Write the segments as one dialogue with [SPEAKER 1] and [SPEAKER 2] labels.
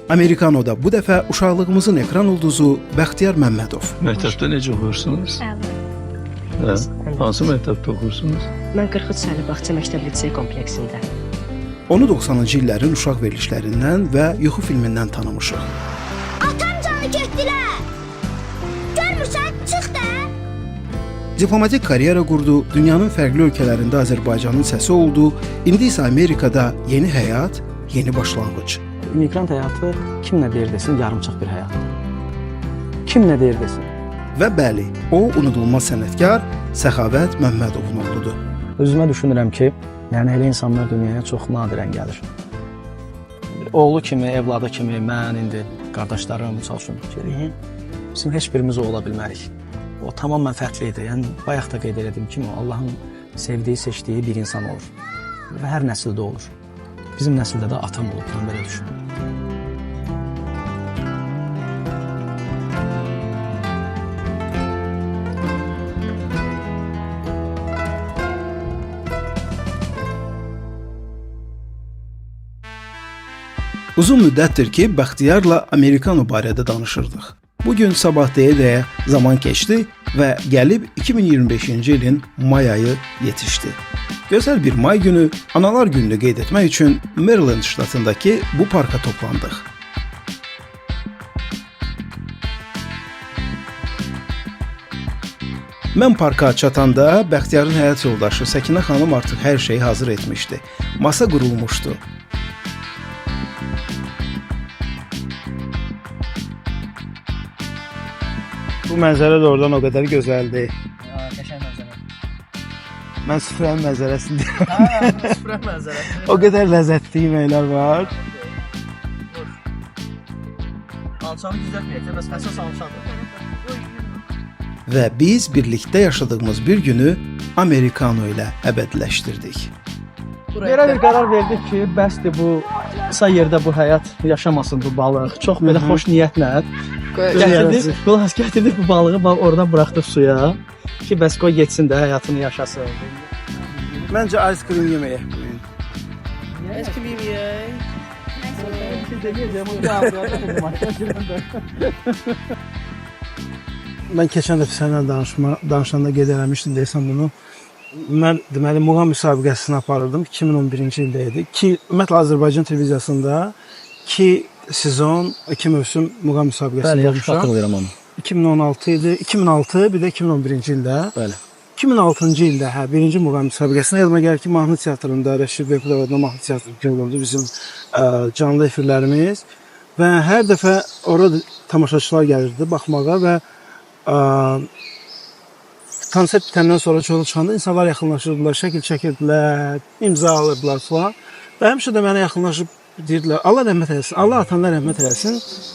[SPEAKER 1] Amerikanoda bu dəfə uşaqlığımızın ekran ulduzu Bəxtiyar Məmmədov.
[SPEAKER 2] Məktəbdə necə oxuyursunuz? Hə. Hansı məktəbdə oxuyursunuz?
[SPEAKER 3] Mən 43 saylı Bağça Məktəb Lisey kompleksində.
[SPEAKER 1] Onu 90-cı illərin uşaq verilişlərindən və yuxu filmindən tanımışıq.
[SPEAKER 4] Atamcanı getdilər. Görmürsən, çıx da.
[SPEAKER 1] Diplomatik karyera qurdu, dünyanın fərqli ölkələrində Azərbaycanın səsi oldu, indi isə Amerikada yeni həyat, yeni başlanğıc.
[SPEAKER 5] İmiqrant həyatı kim nə deyir desin, yarımçıq bir həyatdır. Kim nə deyir desin.
[SPEAKER 1] Və bəli, o unudulmaz sənətkar Səxavət Məmmədovun oğludur.
[SPEAKER 5] Özümə düşünürəm ki, yəni elə insanlar dünyaya çox nadirən gəlir. Oğlu kimi, evladı kimi, mən indi qardaşlarım, misal üçün bizim heç birimiz o ola bilmərik. O tamamən fərqli idi. Yəni bayaq da qeyd etdiyim kimi Allahın sevdiyi, seçdiyi bir insan olur. Və hər nəsildə olur. Bizim nəsildə də atam olub, mən belə düşünürəm.
[SPEAKER 1] Uzun müddətdir ki, Bəxtiyarla Amerikano barədə danışırdıq. Bugün sabah deyə zaman keçdi və gəlib 2025-ci ilin may ayı yetişdi. Gözəl bir may günü Analar gününü qeyd etmək üçün Maryland ştatındakı bu parka toplandıq. Mən parka çatanda Bəxtiyarın həyat yoldaşı Səkinə xanım artıq hər şeyi hazır etmişdi. Masa qurulmuşdu. Bu mənzərə də oradan o qədər gözəldir.
[SPEAKER 5] Qəşəng mənzərə.
[SPEAKER 1] Mən süfrənin mənzərəsində.
[SPEAKER 5] Süfrə mənzərə.
[SPEAKER 1] O qədər ləzzətli yeməklər var.
[SPEAKER 5] Alçanı düzəltməyəcək, bəs əsas alçadır.
[SPEAKER 1] Və biz birlikdə yaşadığımız bir günü Amerikano ilə əbədiləşdirdik.
[SPEAKER 5] Belə bir qərar verdik ki, bəsdir bu qısa yerdə bu həyat yaşamasın bu balıq. Çox belə xoş niyyətlə gətirdik bu balığı oradan buraxdıq suya ki, bəs qoy getsin də həyatını yaşasın.
[SPEAKER 1] Məncə ice cream yeməyə.
[SPEAKER 5] Ice cream yeyək.
[SPEAKER 1] Mən keçən dəfə səninlə danışanda qeyd eləmişdim deyəsən bunu. Mən deməli muğam müsabiqəsini aparırdım. 2011-ci ildə idi. Ümumiyyətlə Azərbaycan televiziyasında 2 sezon, 2 mövsüm muğam müsabiqəsində
[SPEAKER 5] olmuşam. Bəli,
[SPEAKER 1] yaxşı
[SPEAKER 5] xatırlayıram onu.
[SPEAKER 1] 2016 idi. 2006, bir də 2011-ci ildə.
[SPEAKER 5] Bəli.
[SPEAKER 1] 2006-cı ildə birinci muğam müsabiqəsində yadıma gəlir ki, mahnı teatrında Rəşid Beyxudovada mahnı teatrı oldu bizim canlı efirlərimiz və hər dəfə orada tamaşaçılar gəlirdi baxmağa və konsert bitəndən sonra çölə çıxanda insanlar yaxınlaşırdılar, şəkil çəkirdilər, imza alırdılar falan. Və həmişə də mənə yaxınlaşıb deyirdilər, Allah rəhmət eləsin, Allah atanına rəhmət eləsin.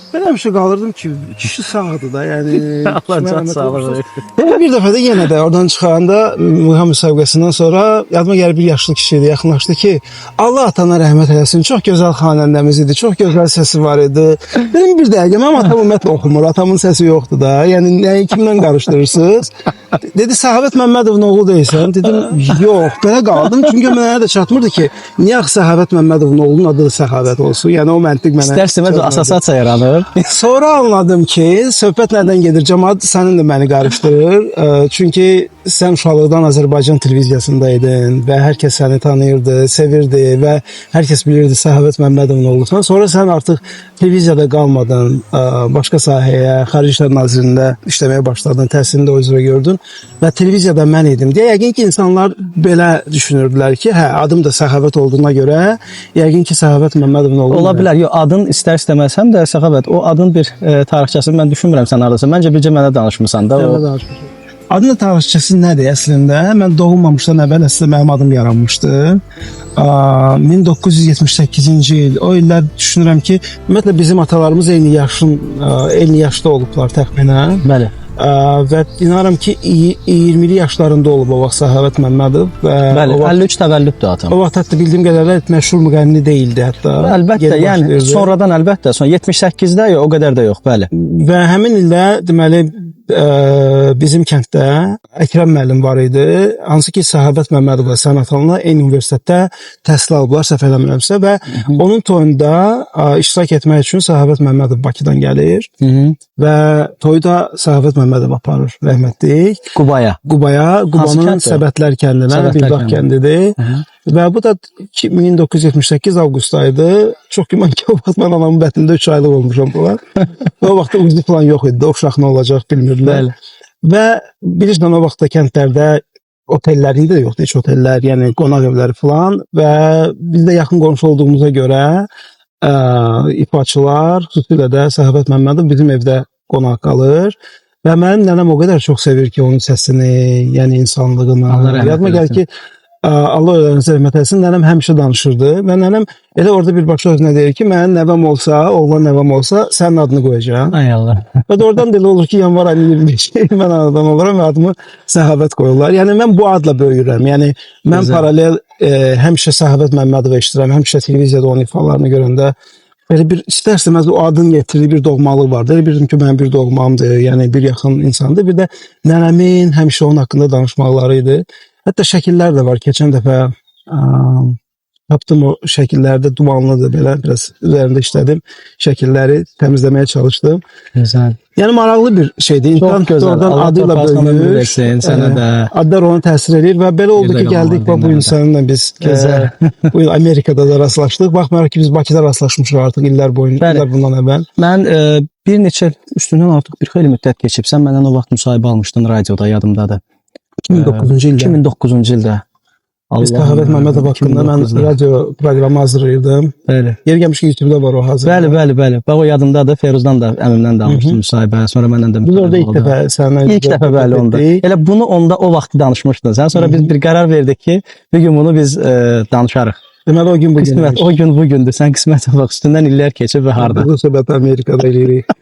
[SPEAKER 1] Mən həmişə qalırdım ki, kişi sağdır da, yəni...
[SPEAKER 5] Allah can sağlığı.
[SPEAKER 1] Bir dəfə də yenə də oradan çıxanda, muğam müsabiqəsindən sonra yadıma gəlir bir yaşlı kişi idi, yaxınlaşdı ki, Allah atanına rəhmət eləsin, çox gözəl xanəndəmiz idi, çox gözəl səsi var idi. Dedim bir dəqiqə, mənim atam ümumiyyətlə oxumur, atamın səsi yoxdur da, yəni nəyi kimdən qarışdırırsınız? Dedi, Səxavət Məmmədovun oğlu deyilsən. Dedim, yox, belə qaldım, çünki mənə də çatmırdı ki, niyə Səxavət Məmmədovun oğlunun adı da Səxavət olsun, yəni o məntiq mənə...
[SPEAKER 5] İstər-istəməz assosiasiya yaranır.
[SPEAKER 1] Sonra anladım ki, söhbət nədən gedir? Cəmaət sənin də məni qarışdırır. Çünki sən uşaqlıqdan Azərbaycan televiziyasındaydın və hər kəs səni tanıyırdı, sevirdi və hər kəs bilirdi Səxavət Məmmədovun oğlusan. Sonra sən artıq televiziyada qalmadın, başqa sahəyə, Xarici İşlər Nazirliyində işləməyə başladın, təhsilini də o üzrə gördün və televiziyada mən idim deyə yəqin ki, insanlar belə düşünürdülər ki, hə, adım da Səxavət olduğuna görə, yəqin ki, Səxavət Məmmədovun oğlu.
[SPEAKER 5] Ola bilər, yox, adın istər-istəməz həm də Səxavət, o adın bir tarixçəsini mən düşünmürəm sən aradasa. Məncə bircə mənə danışmısan da.
[SPEAKER 1] Adın da tarixçəsi nədir əslində? Mən doğulmamışdan əvvəl əslində mənim adım yaranmışdı. 1978-ci il. O illər düşünürəm ki, ümumiyyətlə bizim atalarımız eyni yaşda olublar təxminən.
[SPEAKER 5] Bəli.
[SPEAKER 1] Və inanıram ki, 20'li yaşlarında olub o vaxt Səxavət Məmmədov.
[SPEAKER 5] Bəli, 53 təvəllüddür atam.
[SPEAKER 1] O vaxt hətta bildiyim qədərlə məşhur müğənni deyildi hətta.
[SPEAKER 5] Əlbəttə, yəni sonradan əlbəttə, son 78-də yox, o qədər də yox, bəli.
[SPEAKER 1] Və həmin ildə deməli bizim kənddə Əkrəm müəllim var idi. Hansı ki Səxavət Məmmədova sənətanla eyni universitetdə təhsil alıblar, səhv eləmirəmsə və onun toyunda iştirak etmək üçün Səxavət Məmmədov Bakıdan gəlir və toyu da Səxavət Məmmədov aparır, rəhmətlik.
[SPEAKER 5] Qubaya.
[SPEAKER 1] Qubanın Səbətlər kəndinə, Bildaq kəndidir. Və bu da 1978 avqust ayıdır. Çox güman ki, o vaxt mən anamın bətnində 3 aylıq olmuşam falan. O vaxtda ucuz falan yox idi. O uşaq nə olacaq bilmirdilər. Və bilirsən o vaxtda kəndlərdə otellər indi də yoxdur, heç otellər, yəni qonaq evləri falan və biz də yaxın qonşu olduğumuza görə ifaçılar, xüsusilə də Səxavət Məmmədov bizim evdə qonaq qalır. Və mənim nənəm o qədər çox sevir ki, onun səsini, yəni insanlığını. Yadıma gəlir ki, Allah ölərinizə rəhmət etsin, nənəm həmişə danışırdı və nənəm elə orada birbaşa özünə deyir ki, mənim nəvəm olsa, oğlan nəvəm olsa, sənin adını qoyacağam.
[SPEAKER 5] Ay Allah. Və
[SPEAKER 1] də oradan belə olur ki, yanvar ayının 25-i mən anadan olaram və adımı Səxavət qoyurlar. Yəni mən bu adla böyüyürəm. Yəni mən paralel həmişə Səxavət Məmmədova eşidirəm, həmişə televiziyada onun ifalarını görəndə belə bir istər-istəməz o adın getirdiyi bir doğmalıq vardır. Bilirdim ki, mənim bir doğmamdır, yəni bir yaxın insandır. Bir də nənəmin həmişə onun haqqında danışmaqları idi. Hətta şəkillər də var. Keçən dəfə tapdım o şəkillərdə dumanlıdır belə, biraz üzərində işlədim. Şəkilləri təmizləməyə çalışdım.
[SPEAKER 5] Güzel.
[SPEAKER 1] Yəni maraqlı bir şeydir. İnsan oradan adıyla böyüyür.
[SPEAKER 5] Sənə də.
[SPEAKER 1] Adlar ona təsir edir və belə oldu ki, gəldik bu insanla biz bu il Amerikada da rastlaşdıq. Baxmayaraq ki, biz Bakıda rastlaşmışıq artıq illər boyunca, illər bundan əvvəl.
[SPEAKER 5] Mən bir neçə üstündən artıq bir xeyli müddət keçib. Sən məndən o vaxt müsahibə almışdın radioda, yadımdadır.
[SPEAKER 1] 2009-cu ildə.
[SPEAKER 5] 2009-cu ildə.
[SPEAKER 1] Səxavət Məmmədov haqqında mən radio proqramı hazırlayırdım.
[SPEAKER 5] Bəli.
[SPEAKER 1] Yeri gəlmişki YouTube-da var o hazır.
[SPEAKER 5] Bəli. Bax o yadımdadır. Feruzdan da, əmimdən də almışdım müsahibə. Sonra məndən də
[SPEAKER 1] biz orada ilk dəfə səninlə
[SPEAKER 5] ilk dəfə bəli onda. Elə bunu onda o vaxt danışmışdın sən. Sonra biz bir qərar verdik ki, bir gün bunu biz danışarıq.
[SPEAKER 1] Deməli o gün bu gün.
[SPEAKER 5] O gün bu gündür. Sən qismət bax üstündən illər keçib və harda.
[SPEAKER 1] Bu söhbət Amerikada eləyirik.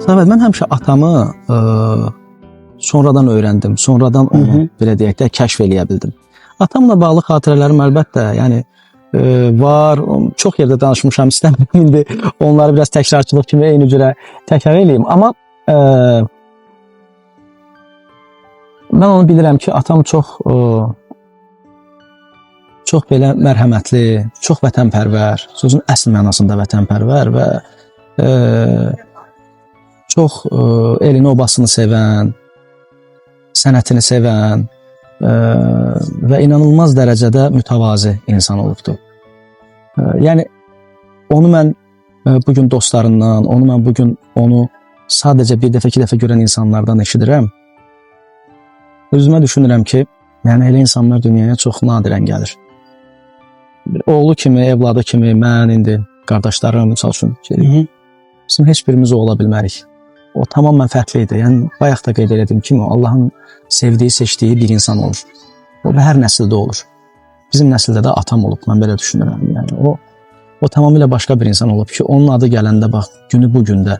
[SPEAKER 5] Səbəb mən həmişə atamı sonradan öyrəndim, sonradan onu belə deyək də kəşf eləyə bildim. Atamla bağlı xatirələrim əlbəttə, yəni var, çox yerdə danışmışam, istəmirəm indi onları biraz təkrarçılıq kimi eyni cürə təkrar eləyim. Amma mən onu bilirəm ki, atam çox belə mərhəmətli, çox vətənpərvər, sözün əsl mənasında vətənpərvər və çox elini obasını sevən, sənətini sevən və inanılmaz dərəcədə mütəvazi insan olubdur. Yəni, onu mən bugün dostlarından, onu sadəcə bir dəfə, iki dəfə görən insanlardan eşidirəm. Özümə düşünürəm ki, yəni elə insanlar dünyaya çox nadirən gəlir. Oğlu kimi, evladı kimi, mən indi qardaşlarım, misal üçün, bizim heç birimiz o ola bilmərik. O tamamən fərqli idi. Yəni, bayaq da qeyd elədim ki, Allahın sevdiyi, seçdiyi bir insan olur. O hər nəsildə olur. Bizim nəsildə də atam olub, mən belə düşünürəm. Yəni, o tamamilə başqa bir insan olub ki, onun adı gələndə, bax, günü bu gündə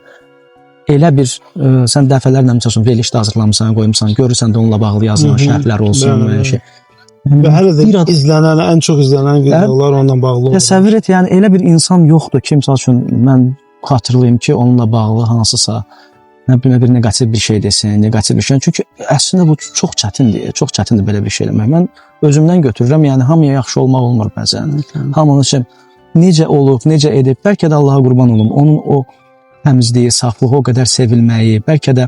[SPEAKER 5] elə bir, sən dəfələrlə veriliş də hazırlamısan, qoymuşsan, görürsən də onunla bağlı yazılan şərhlər olsun, şey.
[SPEAKER 1] Və hələ də izlənən, ən çox izlənən videolar onunla bağlı olur.
[SPEAKER 5] Təsəvvür et, yəni, elə bir insan yoxdur ki, misal üçün, mən xatırlayım ki, onunla bağlı hansısa nə bilmə bir negativ bir şey desin, negativ bir şey. Çünki əslində bu çox çətindir belə bir şey eləmək. Mən özümdən götürürəm, yəni hamıya yaxşı olmaq olmur bəzən. Hamının üçün necə olub, necə edib, bəlkə də Allaha qurban olum, onun o təmizliyi, saflığı, o qədər sevilməyi, bəlkə də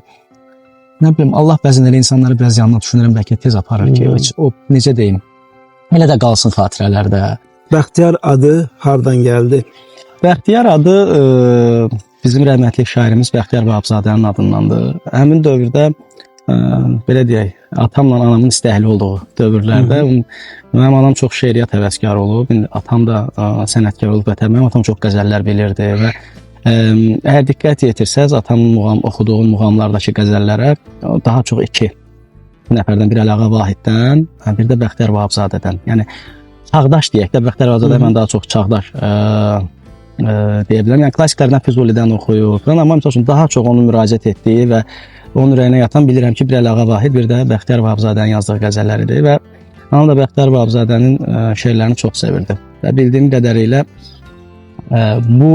[SPEAKER 5] nə bilim, Allah bəzən elə insanları biraz yanına düşünürəm, bəlkə tez aparır ki, o necə deyim, elə də qalsın xatirələrdə.
[SPEAKER 1] Bəxtiyar adı hardan gəldi?
[SPEAKER 5] Bəxtiyar adı bizim rəhmətli şairimiz Bəxtiyar Vahabzadənin adındandır. Həmin dövrdə, belə deyək, atamla anamın istəkli olduğu dövrlərdə, mənim anam çox şeiriyyat həvəskarı olub, atam da sənətkar olub vətən, mənim atam çox qəzəllər bilirdi və əgər diqqət yetirsəz, atamın oxuduğu muğamlardakı qəzəllərə daha çox iki nəfərdən, bir Əli Ağa Vahiddən, bir də Bəxtiyar Vahabzadədən. Yəni, çağdaş deyək də, Bəxtiyar Vahabzadə mən daha çox çağdaş deyə bilərəm. Yəni klassiklərdən Füzulidən oxuyub falan, amma məsəl üçün daha çox onun müraciət etdiyi və onun ürəyinə yatan bilirəm ki, bir Əli Ağa Vahid, bir də Bəxtiyar Vahabzadənin yazdığı qəzəlləridir və anam da Bəxtiyar Vahabzadənin şeirlərini çox sevirdi. Və bildiyim qədərilə bu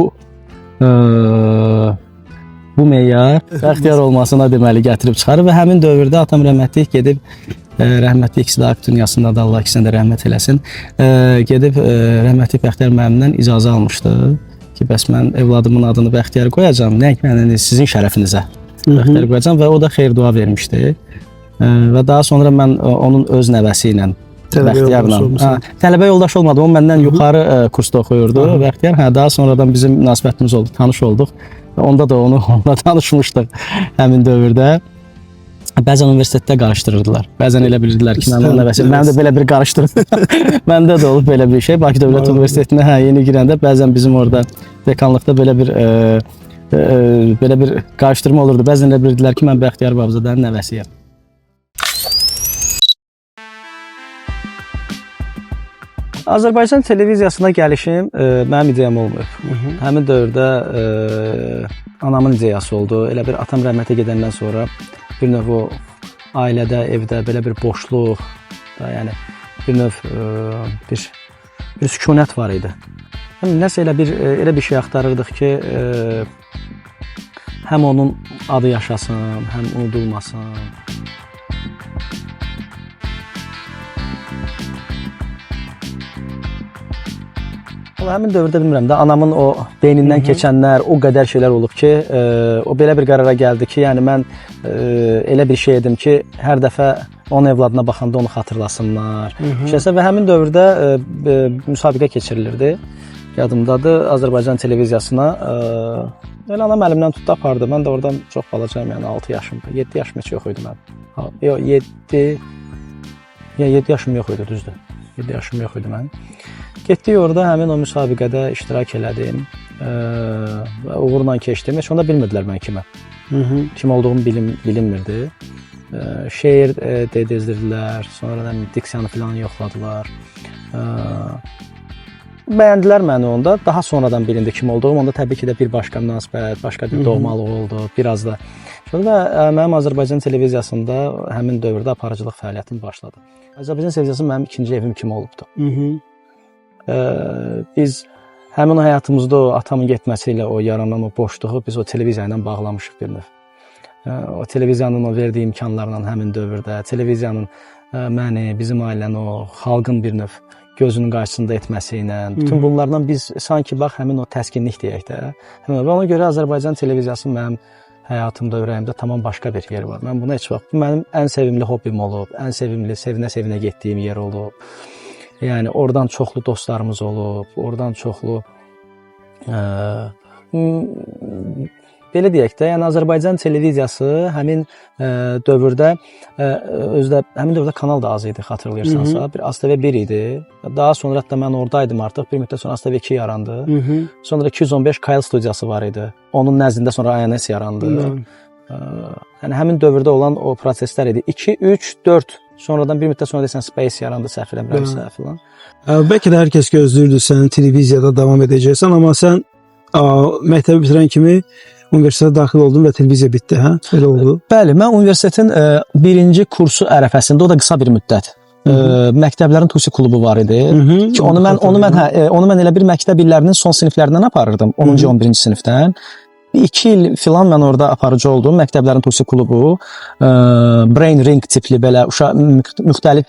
[SPEAKER 5] meyar Bəxtiyar olmasına deməli gətirib çıxarıb və həmin dövrdə atam rəhmətlik gedib rəhmətli ikisi də akt dünyasında da Allah ikisinə də rəhmət eləsin. Gedib rəhmətli Bəxtiyar müəllimdən icazə almışdı ki, bəs mən evladımın adını Bəxtiyar qoyacağam, nəinki mənim sizin şərəfinizə Bəxtiyar qoyacağam və o da xeyir dua vermişdi. Və daha sonra mən onun öz nəvəsi ilə Bəxtiyarla tələbə yoldaş olmadı, o məndən yuxarı kursda oxuyurdu Bəxtiyar. Daha sonradan bizim münasibətimiz oldu, tanış olduq. Onda da onunla tanışmışdıq həmin dövrdə. Bəzən universitetdə qarışdırırdılar. Bəzən elə bilirdilər ki, mən onun nəvəsiyəm. Mənim də belə bir qarışdırdım. Məndə də olub belə bir şey. Bakı Dövlət Universitetinə yeni girəndə bəzən bizim orada dekanlıqda belə bir qarışdırma olurdu. Bəzən elə bilirdilər ki, mən Bəxtiyar Vahabzadənin nəvəsiyəm. Azərbaycan televiziyasına gəlişim mənim ideyam olmayıb. Həmin dövrdə anamın ideyası oldu. Elə bir atam rəhmətə gedəndən sonra bir növ o ailədə, evdə belə bir boşluq, yəni bir növ bir sükunət var idi. Nəsə elə bir şey axtarırdıq ki, həm onun adı yaşasın, həm unudulmasın. Həmin dövrdə bilmirəm də anamın o beynindən keçənlər, o qədər şeylər olub ki, o belə bir qərara gəldi ki, yəni mən elə bir şey edim ki, hər dəfə onun evladına baxanda onu xatırlasınlar. Və həmin dövrdə müsabiqə keçirilirdi. Yadımdadır, Azərbaycan televiziyasına elə anam əlimdən tutdu, apardı. Mən də oradan çox balacayım, yəni 6 yaşım, 7 yaşım heç yox idi mən. Yox, 7 yaşım yox idi, düzdür. 7 yaşım yox idi mən. Getdik orada, həmin o müsabiqədə iştirak elədim və uğurla keçdim. Heç onda bilmirdilər mən kiməm. Kim olduğum bilinmirdi. Şeir dedizdirdilər, sonra diksiyanı falan yoxladılar. Bəyəndilər məni onda. Daha sonradan bilindi kim olduğum. Onda təbii ki də bir başqa münasibət, başqa bir doğmalıq oldu, biraz da. Və mənim Azərbaycan televiziyasında həmin dövrdə aparıcılıq fəaliyyətim başladı. Azərbaycan televiziyası mənim ikinci evim kimi olubdu. Biz həmin o həyatımızda o atamın getməsi ilə o yaranan o boşluğu biz o televiziya ilə bağlamışıq bir növ. O televiziyanın o verdiyi imkanlarla həmin dövrdə, televiziyanın məni, bizim ailəni o xalqın bir növ gözünün qarşısında etməsi ilə, bütün bunlardan biz sanki bax həmin o təskinlik deyək də. Və ona görə Azərbaycan televiziyası mənim həyatımda, ürəyimdə tamam başqa bir yer var. Mən buna heç vaxt, bu mənim ən sevimli hobbim olub, ən sevimli, sevinə-sevinə getdiyim yer olub. Yəni oradan çoxlu dostlarımız olub, oradan çoxlu belə deyək də, yəni Azərbaycan televiziyası həmin dövrdə həmin dövrdə kanal da az idi, xatırlayırsansa. Bir ASTV1 idi. Daha sonra hətta mən oradaydım artıq. Bir müddət sonra ASTV2 yarandı. Sonra 215 KL studiyası var idi. Onun nəzdində sonra ANS yarandı. Yəni həmin dövrdə olan o proseslər idi. 2, 3, 4 sonradan bir müddət sonra desən Space yarandı, səhv eləmirəmsə filan.
[SPEAKER 1] Bəlkə də hər kəs gözləyirdi sən televiziyada davam edəcəksən, amma sən məktəbi bitirən kimi universitetə daxil oldun və televiziya bitdi, hə? Elə oldu. Bəli, mən universitetin birinci kursu ərəfəsində, o da qısa bir müddət. Məktəblərin tusi klubu var idi. Ki onu mən elə bir məktəb illərinin son siniflərindən aparırdım, 10-cu 11-ci sinifdən. 2 il filan mən orada aparıcı oldum. Məktəblərin tusi klubu, brain ring tipli belə müxtəlif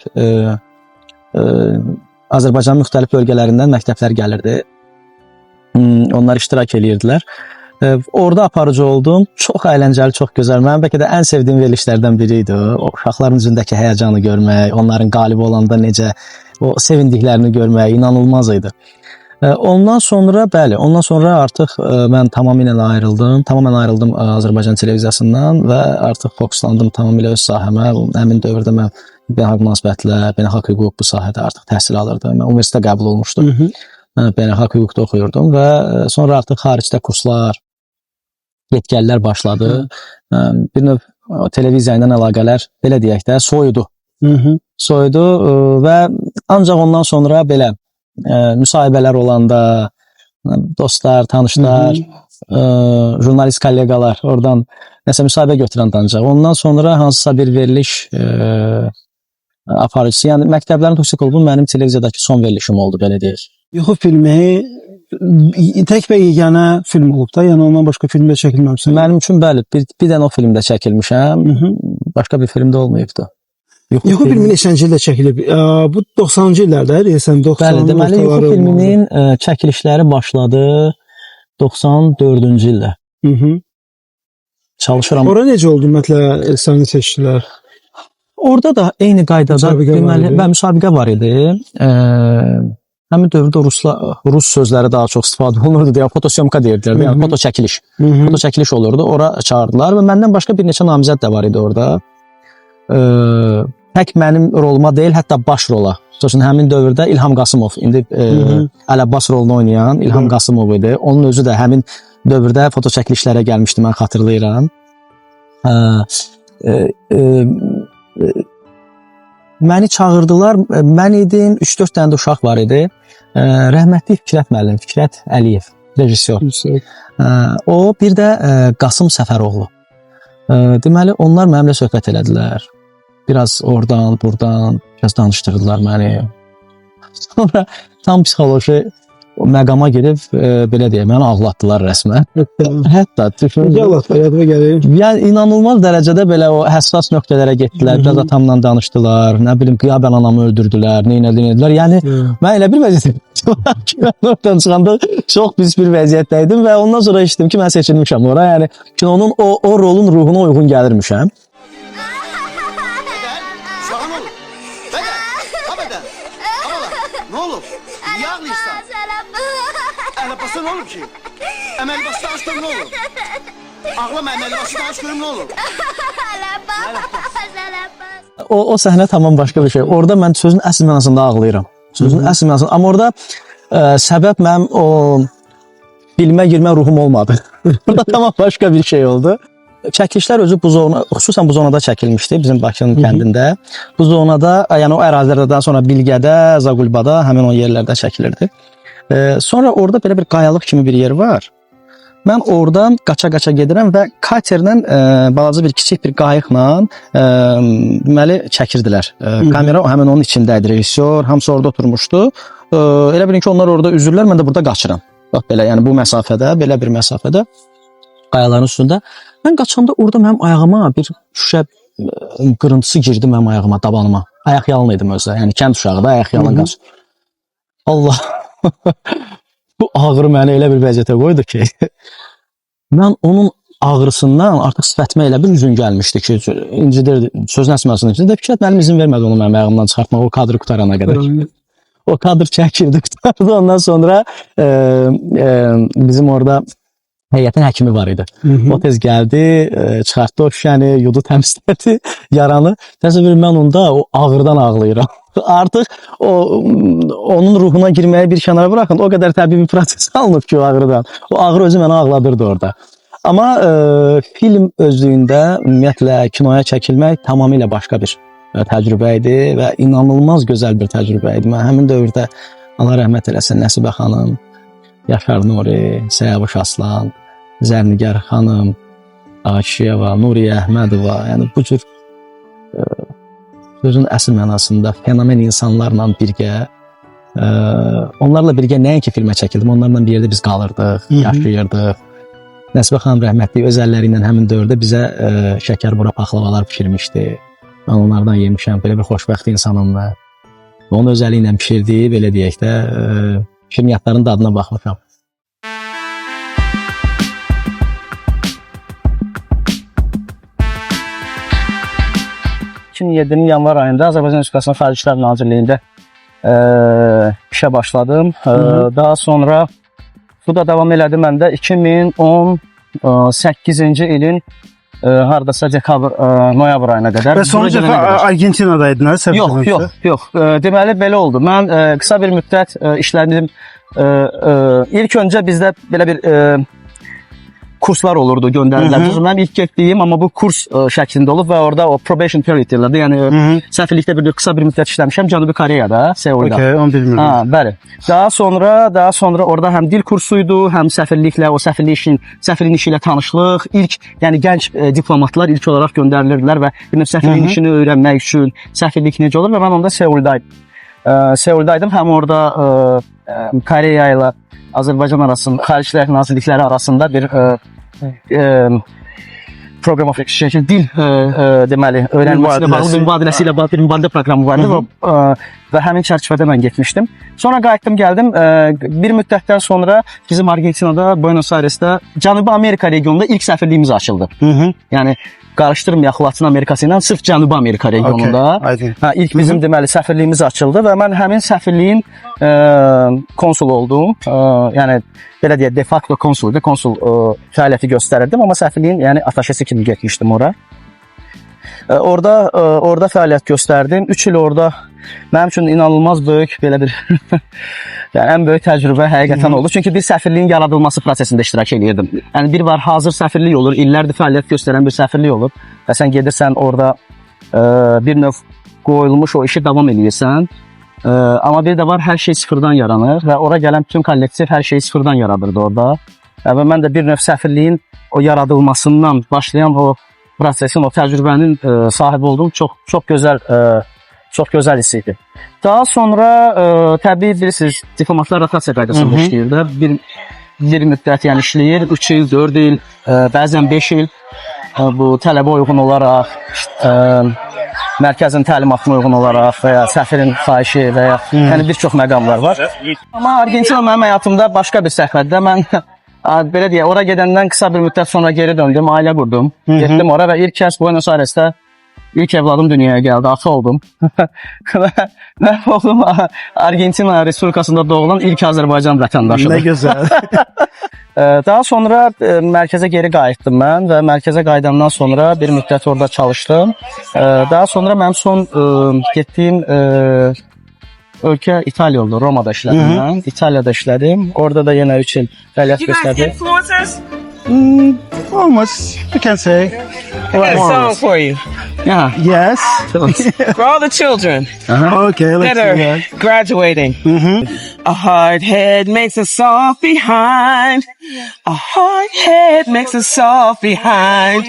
[SPEAKER 1] Azərbaycanın müxtəlif bölgələrindən məktəblər gəlirdi. Onlar iştirak edirdilər. Orada aparıcı oldum. Çox əyləncəli, çox gözəl. Mənim bəlkə də ən sevdiyim verilişlərdən biri idi. O uşaqların üzündəki həyəcanı görmək, onların qalib olanda necə o sevindiklərini görmək inanılmaz idi. Ondan sonra artıq mən tamamilə ayrıldım Azərbaycan televiziyasından və artıq fokuslandım tamamilə öz sahəmə. Həmin dövrdə mən beynəlxalq münasibətlər, beynəlxalq hüquq bu sahədə artıq təhsil alırdım. Mən universitetə qəbul olmuşdum. Beynəlxalq hüquqda oxuyurdum və sonra artıq xaricdə kurslar, get-gəllər başladı. Bir növ televiziya ilə əlaqələr belə deyək də soyudu. Və ancaq ondan sonra belə müsahibələr olanda,
[SPEAKER 5] dostlar, tanışlar, jurnalist kollegalar oradan nəsə müsahibə götürən tanıyacaq. Ondan sonra hansısa bir veriliş aparıcısı, yəni məktəblərin toksikologu mənim televiziyadakı son verilişim oldu, belə deyək.
[SPEAKER 1] Yuxu filmi tək və yeganə film olub da, yəni ondan başqa filmdə çəkilməmsən.
[SPEAKER 5] Mənim üçün bəli, bir dənə o filmdə çəkilmişəm, başqa bir filmdə olmayıbdı.
[SPEAKER 1] Yuxu filmi neçənci ildə çəkilib? Bu 90-cı illərdə deyəsən, 90-cı
[SPEAKER 5] Bəli, deməli Yuxu filminin çəkilişləri başladı 94-cü ildə. Çalışıram.
[SPEAKER 1] Ora necə oldu ümumiyyətlə səni seçdilər?
[SPEAKER 5] Orada da eyni qaydada deməli və müsabiqə var idi. Həmin dövrdə rus sözləri daha çox istifadə olunurdu deyə fotosyomka deyirdilər. Yəni foto çəkiliş. Foto çəkiliş olurdu. Ora çağırdılar və məndən başqa bir neçə namizəd də var idi orada. Tək mənim roluma deyil, hətta baş rola. Məsələn, həmin dövrdə İlham Qasımov, indi Əl-Abbas rolunu oynayan İlham Qasımov idi. Onun özü də həmin dövrdə foto çəkilişlərə gəlmişdi, mən xatırlayıram. Məni çağırdılar, mən idim, 3-4 dənə də uşaq var idi. Rəhmətli Fikrət müəllim, Fikrət Əliyev, rejissor. O, bir də Qasım Səfəroğlu. Deməli, onlar mənimlə söhbət elədilər. Biraz oradan, buradan, biraz danışdırdılar məni. Sonra tam psixoloji məqama girib, belə deyək, məni ağlatdılar rəsmən. Hətta yəni inanılmaz dərəcədə belə o həssas nöqtələrə getdilər, biraz atamla danışdılar, nə bilim, qiyabən anamı öldürdülər, neynədilər. Yəni, mən elə bir vəziyyətdə ki, mən oradan çıxanda çox pis bir vəziyyətdəydim və ondan sonra işitdim ki, mən seçilmişəm ora. Yəni, kinonun o rolun ruhuna uyğun gəlirmişəm.
[SPEAKER 6] Ne olur? Niye ağlıyorsun? Əl-Abbas'ta ne olur ki? Əməl-Abbas'ta aşk görüm ne olur? Ağlama, Əməl-Abbas'ta aşk görüm ne olur?
[SPEAKER 5] O səhnə tamam başqa bir şey. Orada mən sözün əsl mənasında ağlayıram. Sözün əsl mənasında. Amma orada səbəb mənim o filmə girmə ruhum olmadı. Burada tamam başqa bir şey oldu. Çəkilişlər özü bu zona, xüsusən bu zonada çəkilmişdi bizim Bakının kəndində. Bu zonada, yəni o ərazilərdən sonra Bilgədə, Zaqulbada, həmin o yerlərdə çəkilirdi. Sonra orada belə bir qayalıq kimi bir yer var. Mən oradan qaça-qaça gedirəm və katerlə, balaca bir kiçik bir qayıqla deməli çəkirdilər. Kamera həmin onun içindədir, rejissor, hamısı orada oturmuşdu. Elə bilin ki, onlar orada üzürlər, mən də burada qaçıram. Bax belə, yəni bu məsafədə, belə bir məsafədə qayaların üstündə. Mən qaçanda orada mənim ayağıma bir şüşə qırıntısı girdi mənim ayağıma, tabanıma. Ayaq yalın idim özdə, yəni kənd uşağı da ayaq yalın qaç. Allah! Bu ağrı məni elə bir vəziyyətə qoydu ki, mən onun ağrısından artıq sifətimə elə bir üzün gəlmişdi ki, incidir, sözün əsmasının içində. Fikrət müəllim izin vermədi onu mənim ayağımdan çıxartmaq, o kadrı qutarana qədər. O kadr çəkildi, qutardı. Ondan sonra bizim orada heyətin həkimi var idi. O tez gəldi, çıxartdı o şüşəni, yudu, təmizlədi yaranı. Təsəvvür mən onda o ağrıdan ağlayıram. Artıq onun ruhuna girməyə bir kənara bıraxın, o qədər təbii bir proses alınıb ki o ağrıdan. O ağrı özü mənə ağladırdı orada. Amma film özlüyündə ümumiyyətlə kinoya çəkilmək tamamilə başqa bir təcrübə idi və inanılmaz gözəl bir təcrübə idi. Mən həmin dövrdə Allah rəhmət eləsin Nəsibə xanım, Yaşar Nuri, Səyavuş Aslan, Zərnigar xanım, Akişiyeva, Nuriyə Əhmədova, yəni bu cür sözün əsl mənasında fenomen insanlarla birgə, onlarla birgə nəinki filmə çəkildim, onlarla bir yerdə biz qalırdıq, yaşayırdıq. Nəsibə xanım rəhmətli öz əlləri ilə həmin dövrdə bizə şəkər bura paxlavalar pişirmişdi. Mən onlardan yemişəm, belə bir xoşbəxt insanımla. Onun öz əli ilə pişirdiyi, belə deyək də, şirniyyatların dadına baxmışam. 2007-nin yanvar ayında Azərbaycan Respublikasının Xarici İşlər Nazirliyində işə başladım. Daha sonra bu da davam elədi məndə 2018-ci ilin hardasa dekabr, noyabr ayına qədər.
[SPEAKER 1] Və sonucu Argentinadaydın, hə?
[SPEAKER 5] Yox. Deməli, belə oldu. Mən qısa bir müddət işlədim. İlk öncə bizdə belə bir kurslar olurdu, göndərirlər. Mənim ilk getdiyim, amma bu kurs şəklində olub və orada o probation period deyirlər. Yəni səfirlikdə bir qısa bir müddət işləmişəm Cənubi Koreyada, Seulda.
[SPEAKER 1] Okay, onu bilmirəm.
[SPEAKER 5] Ha, bəli. Daha sonra orada həm dil kursuydu, həm səfirliklə, o səfirliyin işi ilə tanışlıq. İlk, yəni gənc diplomatlar ilk olaraq göndərilirdilər və bir səfirliyin işini öyrənmək üçün, səfirlik necə olur və mən onda Seuldaydım. Həm orada Koreya ilə Azərbaycan arasında, Xarici İşlər Nazirlikləri arasında bir program of exchange, dil deməli, öyrənməsilə bağlı mübadiləsi ilə bağlı bir mübadilə proqramı vardı və həmin çərçivədə mən getmişdim. Sonra qayıtdım, gəldim. Bir müddətdən sonra bizim Argentinada, Buenos Airesdə, Cənubi Amerika regionunda ilk səfirliyimiz açıldı. Yəni qarışdırmayaq Latin Amerikası ilə, sırf Cənubi Amerika regionunda. İlk bizim deməli səfirliyimiz açıldı və mən həmin səfirliyin konsul oldum. Yəni belə deyək, de facto konsul fəaliyyəti göstərirdim, amma səfirliyin yəni ataşesi kimi getmişdim ora. Orada fəaliyyət göstərdim. 3 il orada mənim üçün inanılmaz böyük belə bir yəni ən böyük təcrübə həqiqətən oldu. Çünki bir səfirliyin yaradılması prosesində iştirak edirdim. Yəni bir var hazır səfirlik olur, illərdir fəaliyyət göstərən bir səfirlik olur və sən gedirsən orada bir növ qoyulmuş o işi davam edirsən. Amma bir də var hər şey sıfırdan yaranır və ora gələn bütün kollektiv hər şeyi sıfırdan yaradırdı orada. Və mən də bir növ səfirliyin o yaradılmasından başlayan o prosesin, o təcrübənin sahibi oldum. Çox gözəl hiss idi. Daha sonra təbii bilirsiniz, diplomatlar rotasiya qaydasında işləyir də. Bir müddət yəni işləyir, 3 il, 4 il, bəzən 5 il bu tələbə uyğun olaraq, mərkəzin təlimatına uyğun olaraq və ya səfirin xahişi və ya yəni bir çox məqamlar var. Amma Argentina mənim həyatımda başqa bir səhvədə mən belə deyək, ora gedəndən qısa bir müddət sonra geri döndüm, ailə qurdum. Getdim ora və ilk kəs Buenos Airesdə ilk evladım dünyaya gəldi, ata oldum. Mən oğlum Argentina Respublikasında doğulan ilk Azərbaycan vətəndaşıdır.
[SPEAKER 1] Nə gözəl.
[SPEAKER 5] Daha sonra mərkəzə geri qayıtdım mən və mərkəzə qayıdandan sonra bir müddət orada çalışdım. Daha sonra mənim son getdiyim ölkə İtaliya oldu, Romada işlədim mən. İtaliyada işlədim. Orada da yenə 3 il fəaliyyət göstərdim.
[SPEAKER 1] Almost, you can say.
[SPEAKER 7] I got a song for you.
[SPEAKER 5] Yeah.
[SPEAKER 1] Yes.
[SPEAKER 7] For all the children
[SPEAKER 1] Okay, let's
[SPEAKER 7] that
[SPEAKER 1] do
[SPEAKER 7] are
[SPEAKER 1] that.
[SPEAKER 7] graduating. A hard head makes a soft behind. A hard head makes a soft behind.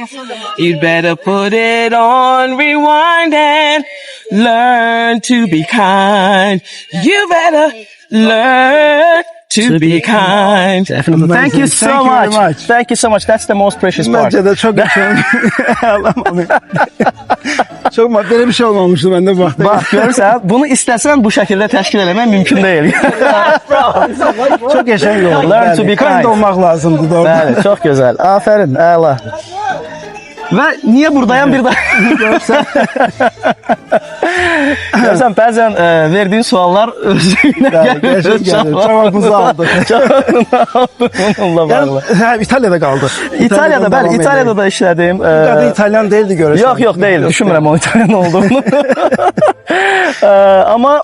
[SPEAKER 7] You'd better put it on rewind and learn to be kind. You better learn to be kind.
[SPEAKER 5] Definitely. Thank you so
[SPEAKER 1] Thank you very
[SPEAKER 5] much.
[SPEAKER 1] much.
[SPEAKER 5] Thank you so much. That's the most precious part.
[SPEAKER 1] Bence de çok yaşam. Çok böyle bir şey olmamıştı bende bu.
[SPEAKER 5] Bax, görürsən, bunu istəsən bu şəkildə təşkil eləmək mümkün deyil.
[SPEAKER 1] Çok yaşam yolu.
[SPEAKER 5] Learn to be kind.
[SPEAKER 1] olmak lazımdı da.
[SPEAKER 5] Bəli, çox gözəl. Afərin, əla. Və niyə buradayam bir daha? Görürsən, bəzən verdiyin suallar özlüyünə gəlir.
[SPEAKER 1] Cevabımızı aldık.
[SPEAKER 5] Bununla bağlı.
[SPEAKER 1] Hə, İtalya'da kaldı.
[SPEAKER 5] İtalya'da, bəli, İtalya'da da işlədim.
[SPEAKER 1] Adı İtalyan değildi görürsən.
[SPEAKER 5] Yox, deyil. Düşünmürəm o İtalyan olduğunu. Amma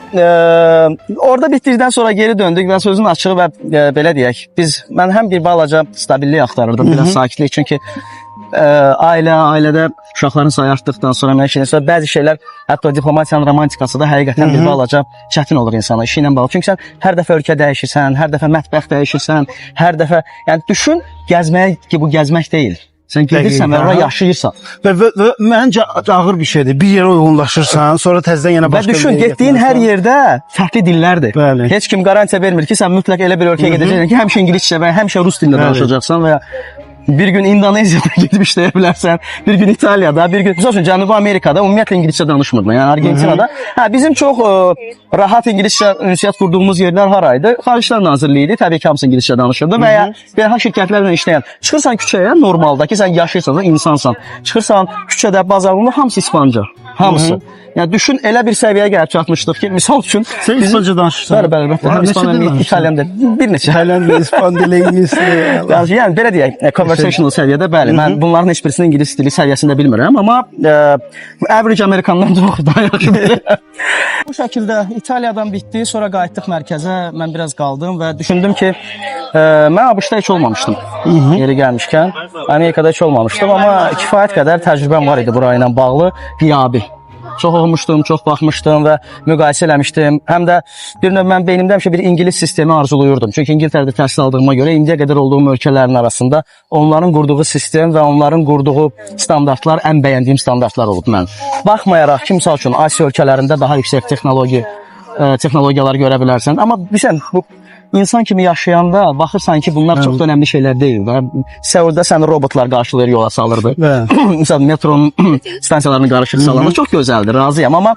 [SPEAKER 5] orada bitdikdən sonra geri döndük və sözün açığı və belə deyək, mən həm bir balaca stabillik axtarırdım, biraz sakitlik, çünki ailədə uşaqların sayı artdıqdan sonra bəzi şeylər, hətta diplomatiyanın romantikası da həqiqətən bir balaca çətin olur insana işi ilə bağlı. Çünki sən hər dəfə ölkə dəyişirsən, hər dəfə mətbəx dəyişirsən, hər dəfə, yəni düşün gəzmək ki, bu gəzmək deyil. Sən gedirsən və ora yaşayırsan.
[SPEAKER 1] Və məncə ağır bir şeydir. Bir yerə uyğunlaşırsan, sonra təzədən yenə başqa bir yerə
[SPEAKER 5] getməlisən. Və düşün, getdiyin hər yerdə fərqli dillərdir.
[SPEAKER 1] Bəli.
[SPEAKER 5] Heç kim qarantiya vermir ki, sən mütləq elə bir ölkəyə gedəcəksən ki, həmişə ingiliscə və həmişə rus dilində danışacaqsan və ya bir gün İndoneziyada gedib işləyə bilərsən, bir gün İtaliyada, bir gün, məsəl üçün Cənubi Amerikada ümumiyyətlə ingiliscə danışmırdım. Yəni Argentinada, bizim çox rahat ingiliscə ünsiyyət qurduğumuz yerlər haraydı? Xarici İşlər Nazirliyi idi, təbii ki, hamısı ingiliscə danışırdı və ya beynəlxalq şirkətlərlə işləyən. Çıxırsan küçəyə, normalda ki, sən yaşayırsan, insansan. Çıxırsan küçədə, bazarında hamısı İspanca, hamısı. Yəni düşün elə bir səviyyəyə gəlib çatmışdıq ki, misal üçün
[SPEAKER 1] Sən İspanca danışırsan.
[SPEAKER 5] Bəli, həm İspan, həm İtalyan da bir neçə.
[SPEAKER 1] İtalyan və İspan dili, ingilis dili.
[SPEAKER 5] Yəni belə deyək, conversational səviyyədə bəli, mən bunların heç birisini ingilis dili səviyyəsində bilmirəm, amma average Amerikandan çox daha yaxşı bilirəm. Bu şəkildə İtaliyadan bitdi, sonra qayıtdıq mərkəzə, mən biraz qaldım və düşündüm ki, mən ABŞ-da heç olmamışdım. Yeri gəlmişkən, Amerikada heç olmamışdım, amma kifayət qədər təcrübəm var idi bura ilə bağlı, qiyabi. Çox oxumuşdum, çox baxmışdım və müqayisə eləmişdim. Həm də bir növ mən beynimdə həmişə bir ingilis sistemi arzuluyurdum. Çünki İngiltərədə təhsil aldığıma görə indiyə qədər olduğum ölkələrin arasında onların qurduğu sistem və onların qurduğu standartlar ən bəyəndiyim standartlar olub mən. Baxmayaraq ki, misal üçün Asiya ölkələrində daha yüksək texnologiyalar görə bilərsən. Amma bilirsən, bu insan kimi yaşayanda baxırsan ki, bunlar çox da önəmli şeylər deyil. Səuldə səni robotlar qarşılayır, yola salırdı. Məsələn, metronun stansiyalarını qarışır salanda çox gözəldir, razıyam. Amma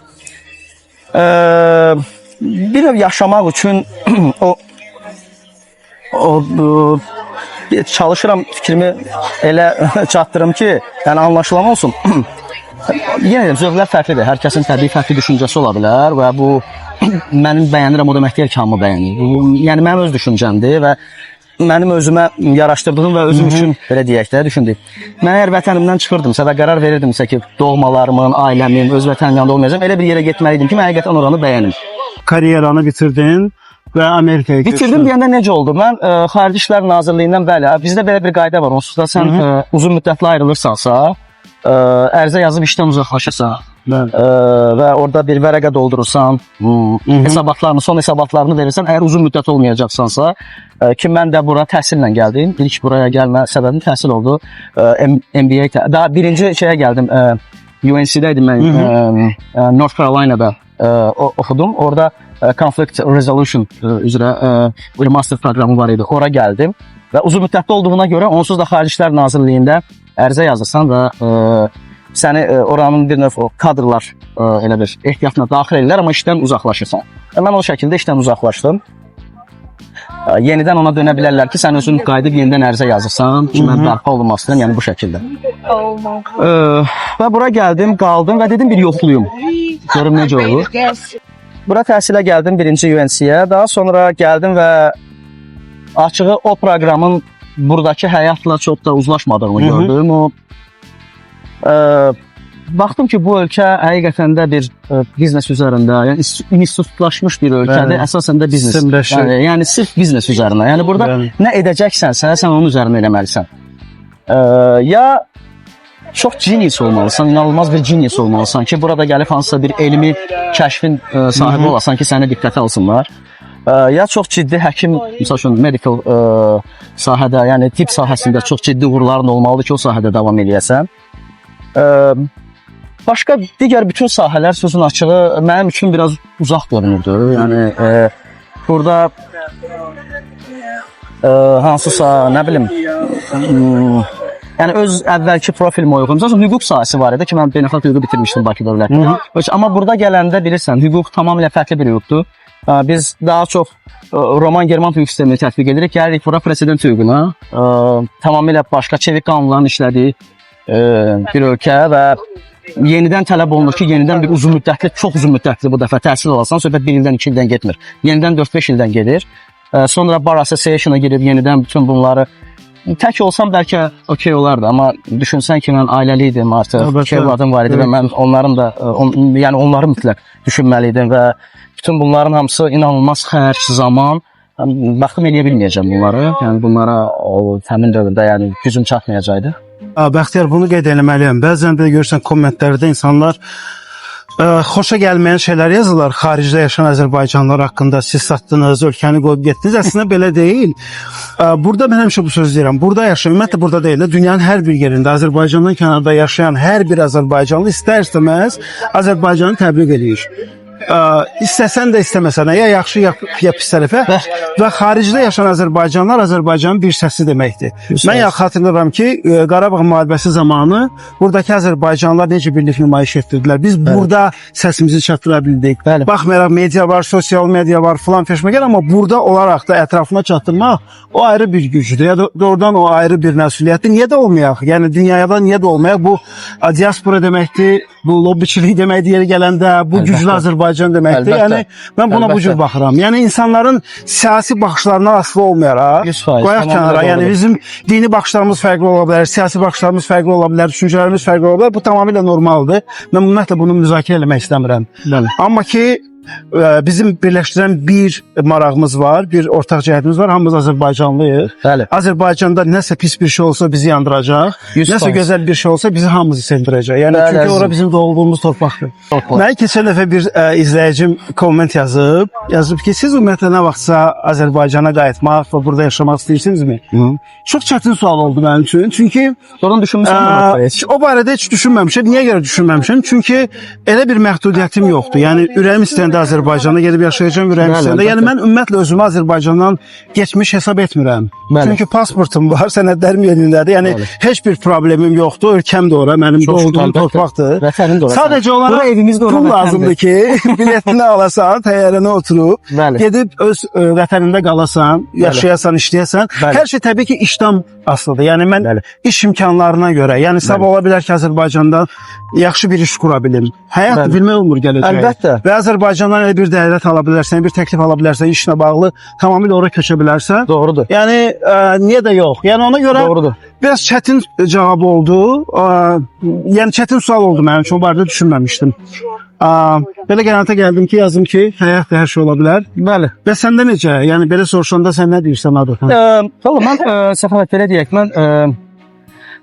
[SPEAKER 5] bir növ yaşamaq üçün çalışıram fikrimi elə çatdırım ki, yəni anlaşılan olsun. Yenə deyim, zövqlər fərqlidir. Hər kəsin təbii fərqli düşüncəsi ola bilər və bu mənim bəyənirəm, o demək deyil ki, hamı bəyənir. Yəni mənim öz düşüncəmdir və mənim özümə yaraşdırdığım və özüm üçün belə deyək də düşündüm. Mən əgər vətənimdən çıxırdımsa və qərar verirdimsə ki, doğmalarımın, ailəmin, öz vətənim yanında olmayacağam, elə bir yerə getməliydim ki, mən həqiqətən oranı bəyənim.
[SPEAKER 1] Karyeranı bitirdin və Amerikaya getdin.
[SPEAKER 5] Bitirdim deyəndə necə oldu? Mən Xarici İşlər Nazirliyindən bəli, bizdə belə bir qayda var. Onsuz da sən uzun müddətli ayrılırsansa, ərizə yazıb işdən uzaqlaşırsan və orada bir vərəqə doldurursan, hesabatlarını, son hesabatlarını verirsən, əgər uzun müddət olmayacaqsansa, ki mən də bura təhsillə gəldim, ilk buraya gəlmə səbəbim təhsil oldu, MBA, daha birinci şeyə gəldim, UNC-də idim mən, North Carolina'da oxudum, orada Conflict Resolution üzrə bir master proqramı var idi, ora gəldim və uzun müddətli olduğuna görə onsuz da Xarici İşlər Nazirliyində ərizə yazırsan və səni oranın bir növ kadrlar elə bir ehtiyatına daxil edirlər, amma işdən uzaqlaşırsan. Mən o şəkildə işdən uzaqlaşdım. Yenidən ona dönə bilərlər ki, sən özün qayıdıb yenidən ərizə yazırsan ki, mən bərpa olunmaq istəyirəm, yəni bu şəkildə. Və bura gəldim, qaldım və dedim bir yoxluyum. Görüm necə olur. Bura təhsilə gəldim birinci UNC-yə, daha sonra gəldim və açığı o proqramın buradakı həyatla çox da uzlaşmadığımı gördüm. Baxdım ki, bu ölkə həqiqətən də bir biznes üzərində, yəni institutlaşmış bir ölkədir, əsasən də biznes. Yəni sırf biznes üzərinə. Yəni burada nə edəcəksənsə, sən onun üzərində eləməlisən. Ya çox genius olmalısan, inanılmaz bir genius olmalısan ki, burada gəlib hansısa bir elmi kəşfin sahibi olasan ki, səni diqqətə alsınlar. Ya çox ciddi həkim, misal üçün medical sahədə, yəni tibb sahəsində çox ciddi uğurların olmalıdır ki, o sahədə davam eləyəsən. Başqa digər bütün sahələr sözün açığı mənim üçün biraz uzaq görünürdü. Yəni burada hansısa, nə bilim, yəni öz əvvəlki profilimə uyğun. Məsələn, hüquq sahəsi var idi ki, mən beynəlxalq hüququ bitirmişdim Bakı dövlətində. Amma burada gələndə bilirsən, hüquq tamamilə fərqli bir hüquqdur. Biz daha çox Roman-German hüquq sistemini tətbiq edirik. Gəlirik bura president hüququna. Tamamilə başqa çevik qanunların işlədiyi bir ölkə və yenidən tələb olunur ki, yenidən bir uzun müddətli, çox uzun müddətli bu dəfə təhsil alasan, söhbət 1 ildən 2 ildən getmir. Yenidən 4-5 ildən gedir. Sonra Bar Association-a girib yenidən bütün bunları tək olsam bəlkə okey olardı, amma düşünsən ki, mən ailəli idim artıq, 2 evladım var idi və mən onların da, yəni onları mütləq düşünməliydim və bütün bunların hamısı inanılmaz xərc, zaman, baxım eləyə bilməyəcəm bunları, yəni bunlara həmin dövrdə yəni gücüm çatmayacaqdı.
[SPEAKER 1] Bəxtiyar, bunu qeyd eləməliyəm. Bəzən də görürsən kommentlərdə insanlar xoşa gəlməyən şeylər yazırlar. Xaricdə yaşayan Azərbaycanlılar haqqında siz satdınız, ölkəni qoyub getdiniz. Əslində belə deyil. Burada mən həmişə bu söz deyirəm. Burada yaşayan, ümumiyyətlə burada deyil də, dünyanın hər bir yerində Azərbaycandan kənarda yaşayan hər bir Azərbaycanlı istər-istəməz Azərbaycanı təbliğ edir. istəsən də istəməsən də ya yaxşı ya pis tərəfə və xaricdə yaşayan Azərbaycanlılar Azərbaycanın bir səsi deməkdir. Mən xatırlayıram ki, Qarabağ müharibəsi zamanı buradakı Azərbaycanlılar necə birlik nümayiş etdirdilər. Biz burada səsimizi çatdıra bildik. Baxmayaraq media var, sosial media var, filan feşməgər, amma burada olaraq da ətrafına çatdırmaq o ayrı bir gücdür. Ya doğrudan o ayrı bir məsuliyyətdir. Niyə də olmayaq? Yəni dünyada niyə də olmayaq? Bu diaspora deməkdir, bu lobbiçilik deməkdir yeri gələndə, bu güclü Azərbaycan deməkdir. Yəni mən buna bu cür baxıram. Yəni insanların siyasi baxışlarından asılı olmayaraq qoyaq kənara. Yəni bizim dini baxışlarımız fərqli ola bilər, siyasi baxışlarımız fərqli ola bilər, düşüncələrimiz fərqli ola bilər. Bu tamamilə normaldır. Mən ümumiyyətlə bunu müzakirə eləmək istəmirəm. Amma ki bizim birləşdirən bir marağımız var, bir ortaq cəhətimiz var. Hamımız Azərbaycanlıyıq. Azərbaycanda nəsə pis bir şey olsa bizi yandıracaq. Nəsə gözəl bir şey olsa bizi hamımızı sevindirəcək. Yəni çünki ora bizim doğulduğumuz torpaqdır. Mənə keçən dəfə bir izləyicim komment yazıb ki, siz ümumiyyətlə nə vaxtsa Azərbaycana qayıtmaq və burada yaşamaq istəyirsinizmi? Çox çətin sual oldu mənim üçün. Çünki o barədə heç düşünməmişəm. Niyə görə düşünməmişəm? Çünki elə bir məhdudiyyətim yoxdur. Yəni ürəyim istəyəndə Azərbaycanda gedib yaşayacağam, ürəyim istəyəndə. Yəni mən ümumiyyətlə özümü Azərbaycandan geçmiş hesab etmirəm. Çünki pasportum var, sənədlərim yerindədir. Yəni heç bir problemim yoxdur. Ölkəm də ora, mənim doğulduğum torpaqdır. Sadəcə olaraq pul lazımdır ki, biletini alasan, təyyarənə oturub, gedib öz vətənində qalasan, yaşayasan, işləyəsən. Hər şey təbii ki, işdən asılıdır. Yəni mən iş imkanlarına görə, yəni sabah ola bilər ki, Azərbaycanda yaxşı bir iş qura bilim. Həyat bilmək olmur gələcək. Əlbəttə. Və Azərbaycandan elə bir dəvət ala bilərsən, bir təklif ala bilərsən, işlə bağlı tamamilə ora köçə bilərsən. Doğrudur. Yəni niyə də yox? Yəni ona görə biraz çətin cavab oldu. Yəni çətin sual oldu mənim üçün. O barədə düşünməmişdim. Belə qənaətə gəldim ki, yazım ki, həyat hər şey ola bilər. Bəli. Və səndə necə? Yəni belə soruşanda sən nə deyirsən adətən?
[SPEAKER 5] Valla mən Səxavət belə deyək, mən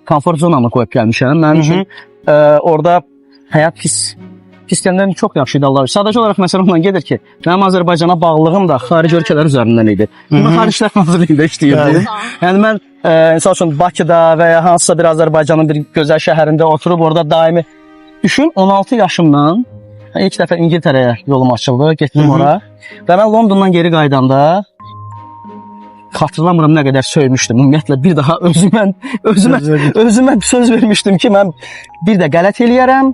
[SPEAKER 5] komfort zonamı qoyub gəlmişəm. Mənim üçün orada həyat pis deyəndən çox yaxşı idi Allah. Sadəcə olaraq məsələ ondan gedir ki, mənim Azərbaycana bağlılığım da xarici ölkələr üzərindən idi. Mən Xariclər Nazirliyində işləyirdim. Yəni mən misal üçün Bakıda və ya hansısa bir Azərbaycanın bir gözəl şəhərində oturub orada daimi düşün, 16 yaşımdan ilk dəfə İngiltərəyə yolum açıldı, getdim ora və mən Londondan geri qaydanda xatırlamıram nə qədər söymüşdüm. Ümumiyyətlə bir daha özümə söz vermişdim ki, mən bir də qələt eləyərəm.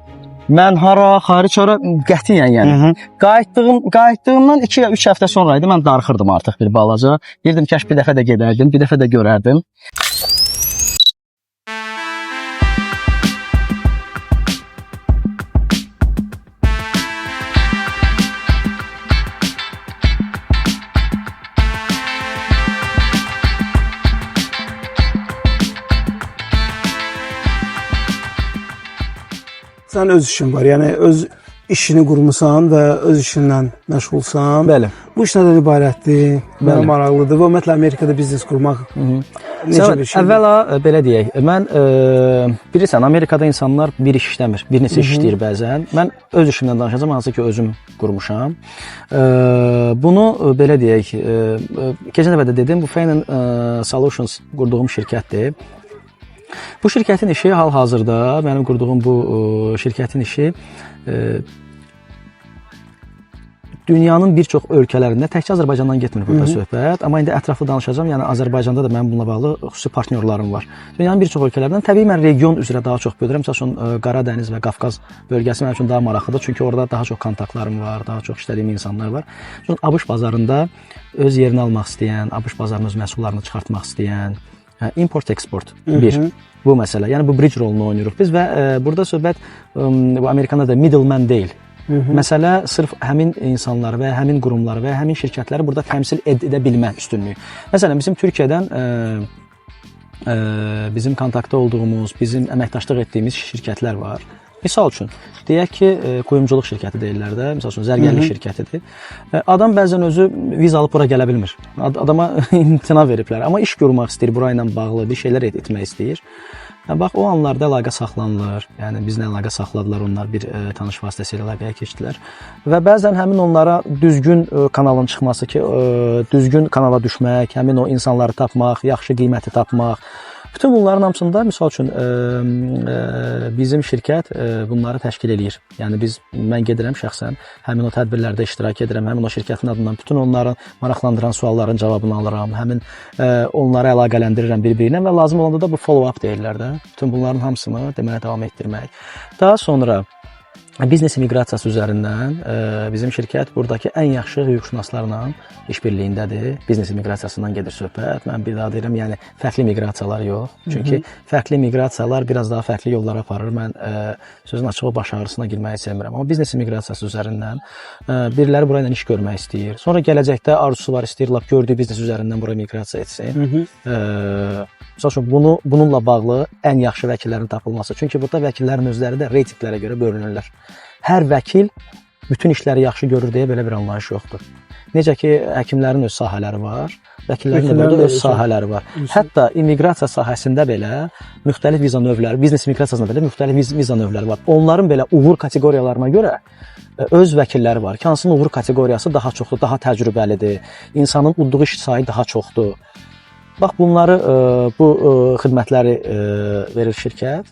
[SPEAKER 5] Mən hara, xaric hara qətiyyən yəni. Qayıtdığımdan 2 ya 3 həftə sonra idi, mən darıxırdım artıq bir balaca. Deyirdim ki, bir dəfə də gedərdim, bir dəfə də görərdim.
[SPEAKER 1] Sən öz işin var, yəni öz işini qurmusan və öz işindən məşğulsan. Bəli. Bu iş nədən ibarətdir? Mənə maraqlıdır və ümumiyyətlə Amerikada biznes qurmaq necə bir şeydir?
[SPEAKER 5] Əvvəla belə deyək, mən bilirsən, Amerikada insanlar bir iş işləmir, bir neçə iş işləyir bəzən. Mən öz işimdən danışacağım, hansı ki özüm qurmuşam. Bunu belə deyək, keçən dəfə də dedim, bu Feynman Solutions qurduğum şirkətdir. Bu şirkətin işi hal-hazırda, mənim qurduğum bu şirkətin işi dünyanın bir çox ölkələrində, təkcə Azərbaycandan getmir burada söhbət, amma indi ətraflı danışacağam, yəni Azərbaycanda da mənim bununla bağlı xüsusi partnyorlarım var. Dünyanın bir çox ölkələrdən, təbii mən region üzrə daha çox bölürəm, məsəl üçün Qaradəniz və Qafqaz bölgəsi mənim üçün daha maraqlıdır, çünki orada daha çox kontaktlarım var, daha çox işlədiyim insanlar var. ABŞ bazarında öz yerini almaq istəyən, ABŞ bazarının öz məhsullarını çıxartmaq istəyən, import-export bir bu məsələ. Yəni bu bridge rolunu oynayırıq biz və burada söhbət bu Amerikanda da middleman deyil. Məsələ sırf həmin insanları və həmin qurumları və həmin şirkətləri burada təmsil edə bilmə üstünlüyü. Məsələn, bizim Türkiyədən bizim kontaktda olduğumuz, bizim əməkdaşlıq etdiyimiz şirkətlər var. Misal üçün, deyək ki, kuyumculuk şirkəti deyirlər də, misal üçün, zərgərlik şirkətidir. Adam bəzən özü viza alıb bura gələ bilmir. Adama imtina veriblər, amma iş görmək istəyir, burayla bağlı bir şeylər etmək istəyir. Bax, o anlarda əlaqə saxlanılır. Yəni, bizlə əlaqə saxladılar, onlar bir tanış vasitəsilə əlaqəyə keçdilər. Və bəzən həmin onlara düzgün kanalın çıxması ki, düzgün kanala düşmək, həmin o insanları tapmaq, yaxşı qiyməti tapmaq, Bütün bunların hamısında misal üçün bizim şirkət bunları təşkil eləyir. Yəni mən gedirəm şəxsən, həmin o tədbirlərdə iştirak edirəm, həmin o şirkətin adından bütün onların maraqlandıran sualların cavabını alıram, həmin onları əlaqələndirirəm bir-birinə və lazım olanda da bu follow-up deyirlər də. Bütün bunların hamısını deməyə davam etdirmək. Daha sonra biznes miqrasiyası üzərindən bizim şirkət buradakı ən yaxşı hüquqşünaslarla işbirliyindədir. Biznes miqrasiyasından gedir söhbət. Mən bir daha deyirəm, yəni fərqli miqrasiyalar yox. Çünki fərqli miqrasiyalar biraz daha fərqli yollara aparır. Mən sözün açığı baş ağrısına girməyi sevmirəm. Amma biznes miqrasiyası üzərindən biriləri burayla iş görmək istəyir. Sonra gələcəkdə arzusu var, istəyir lap gördüyü biznes üzərindən buraya miqrasiya etsin. Məsəl üçün bununla bağlı ən yaxşı vəkillərin tapılması. Çünki burada vəkillərin özləri də reytinqlərə görə bölünürlər. Hər vəkil bütün işləri yaxşı görür deyə belə bir anlayış yoxdur. Necə ki, həkimlərin öz sahələri var, vəkillərin də öz sahələri var. Hətta immiqrasiya sahəsində belə müxtəlif viza növləri, biznes immiqrasiyasında belə müxtəlif viza növləri var. Onların belə uğur kateqoriyalarına görə öz vəkilləri var. Hansının uğur kateqoriyası daha çoxdur, daha təcrübəlidir, insanın udduğu iş sayı daha çoxdur. Bax, bunları, bu xidmətləri verir şirkət.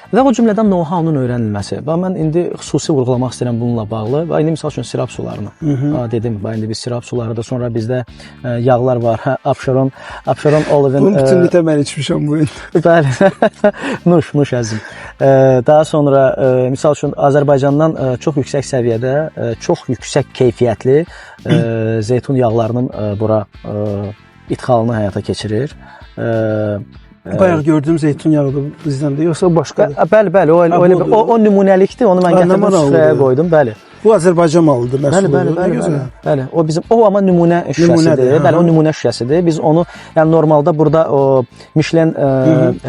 [SPEAKER 5] Və o cümlədən know-how-nun öyrənilməsi. Bax, mən indi xüsusi vurğulamaq istəyirəm bununla bağlı. Bax, indi misal üçün sirab sularını dedim. Bax, indi biz sirab suları da, sonra bizdə yağlar var. Abşeron Olive'in...
[SPEAKER 1] Bunun bütünlükdə mən içmişəm bu gün.
[SPEAKER 5] Bəli, nuş əzim. Daha sonra, misal üçün, Azərbaycandan çox yüksək səviyyədə, çox yüksək keyfiyyətli zeytun yağlarının bura idxalını həyata keçirir.
[SPEAKER 1] Bayaq gördüyüm zeytun yağıdır bizdən də, yoxsa başqadır?
[SPEAKER 5] Bəli, o nümunəlikdir, onu mən gətirdim, süfrəyə qoydum, bəli.
[SPEAKER 1] Bu Azərbaycan malıdır, məhsuldur.
[SPEAKER 5] Bəli, o bizim, o amma nümunə şüşəsidir, bəli, o nümunə şüşəsidir. Biz onu, yəni normalda burada o Michelin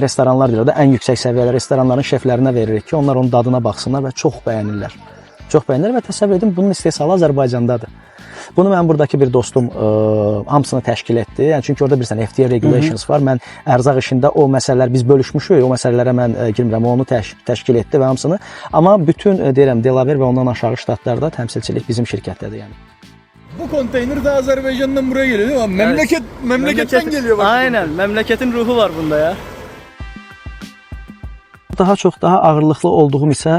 [SPEAKER 5] restoranlar deyirlər, ən yüksək səviyyəli restoranların şeflərinə veririk ki, onlar onun dadına baxsınlar və çox bəyənirlər. Çox bəyənirlər və təsəvvür edin, bunun istehsalı Azərbaycandadır. Bunu mənim buradakı bir dostum hamısını təşkil etdi. Yəni, çünki orada bilirsən, FDA regulations var. Mən ərzaq işində o məsələlər biz bölüşmüşük. O məsələlərə mən girmirəm. Onu təşkil etdi və hamısını. Amma bütün, deyirəm, Delaware və ondan aşağı ştatlarda təmsilçilik bizim şirkətdədir. Yəni.
[SPEAKER 8] Bu konteyner de Azerbaycan'dan buraya geliyor değil mi? Memleketten geliyor. Bak.
[SPEAKER 5] Aynen. Memleketin ruhu var bunda ya. Daha ağırlıqlı olduğum isə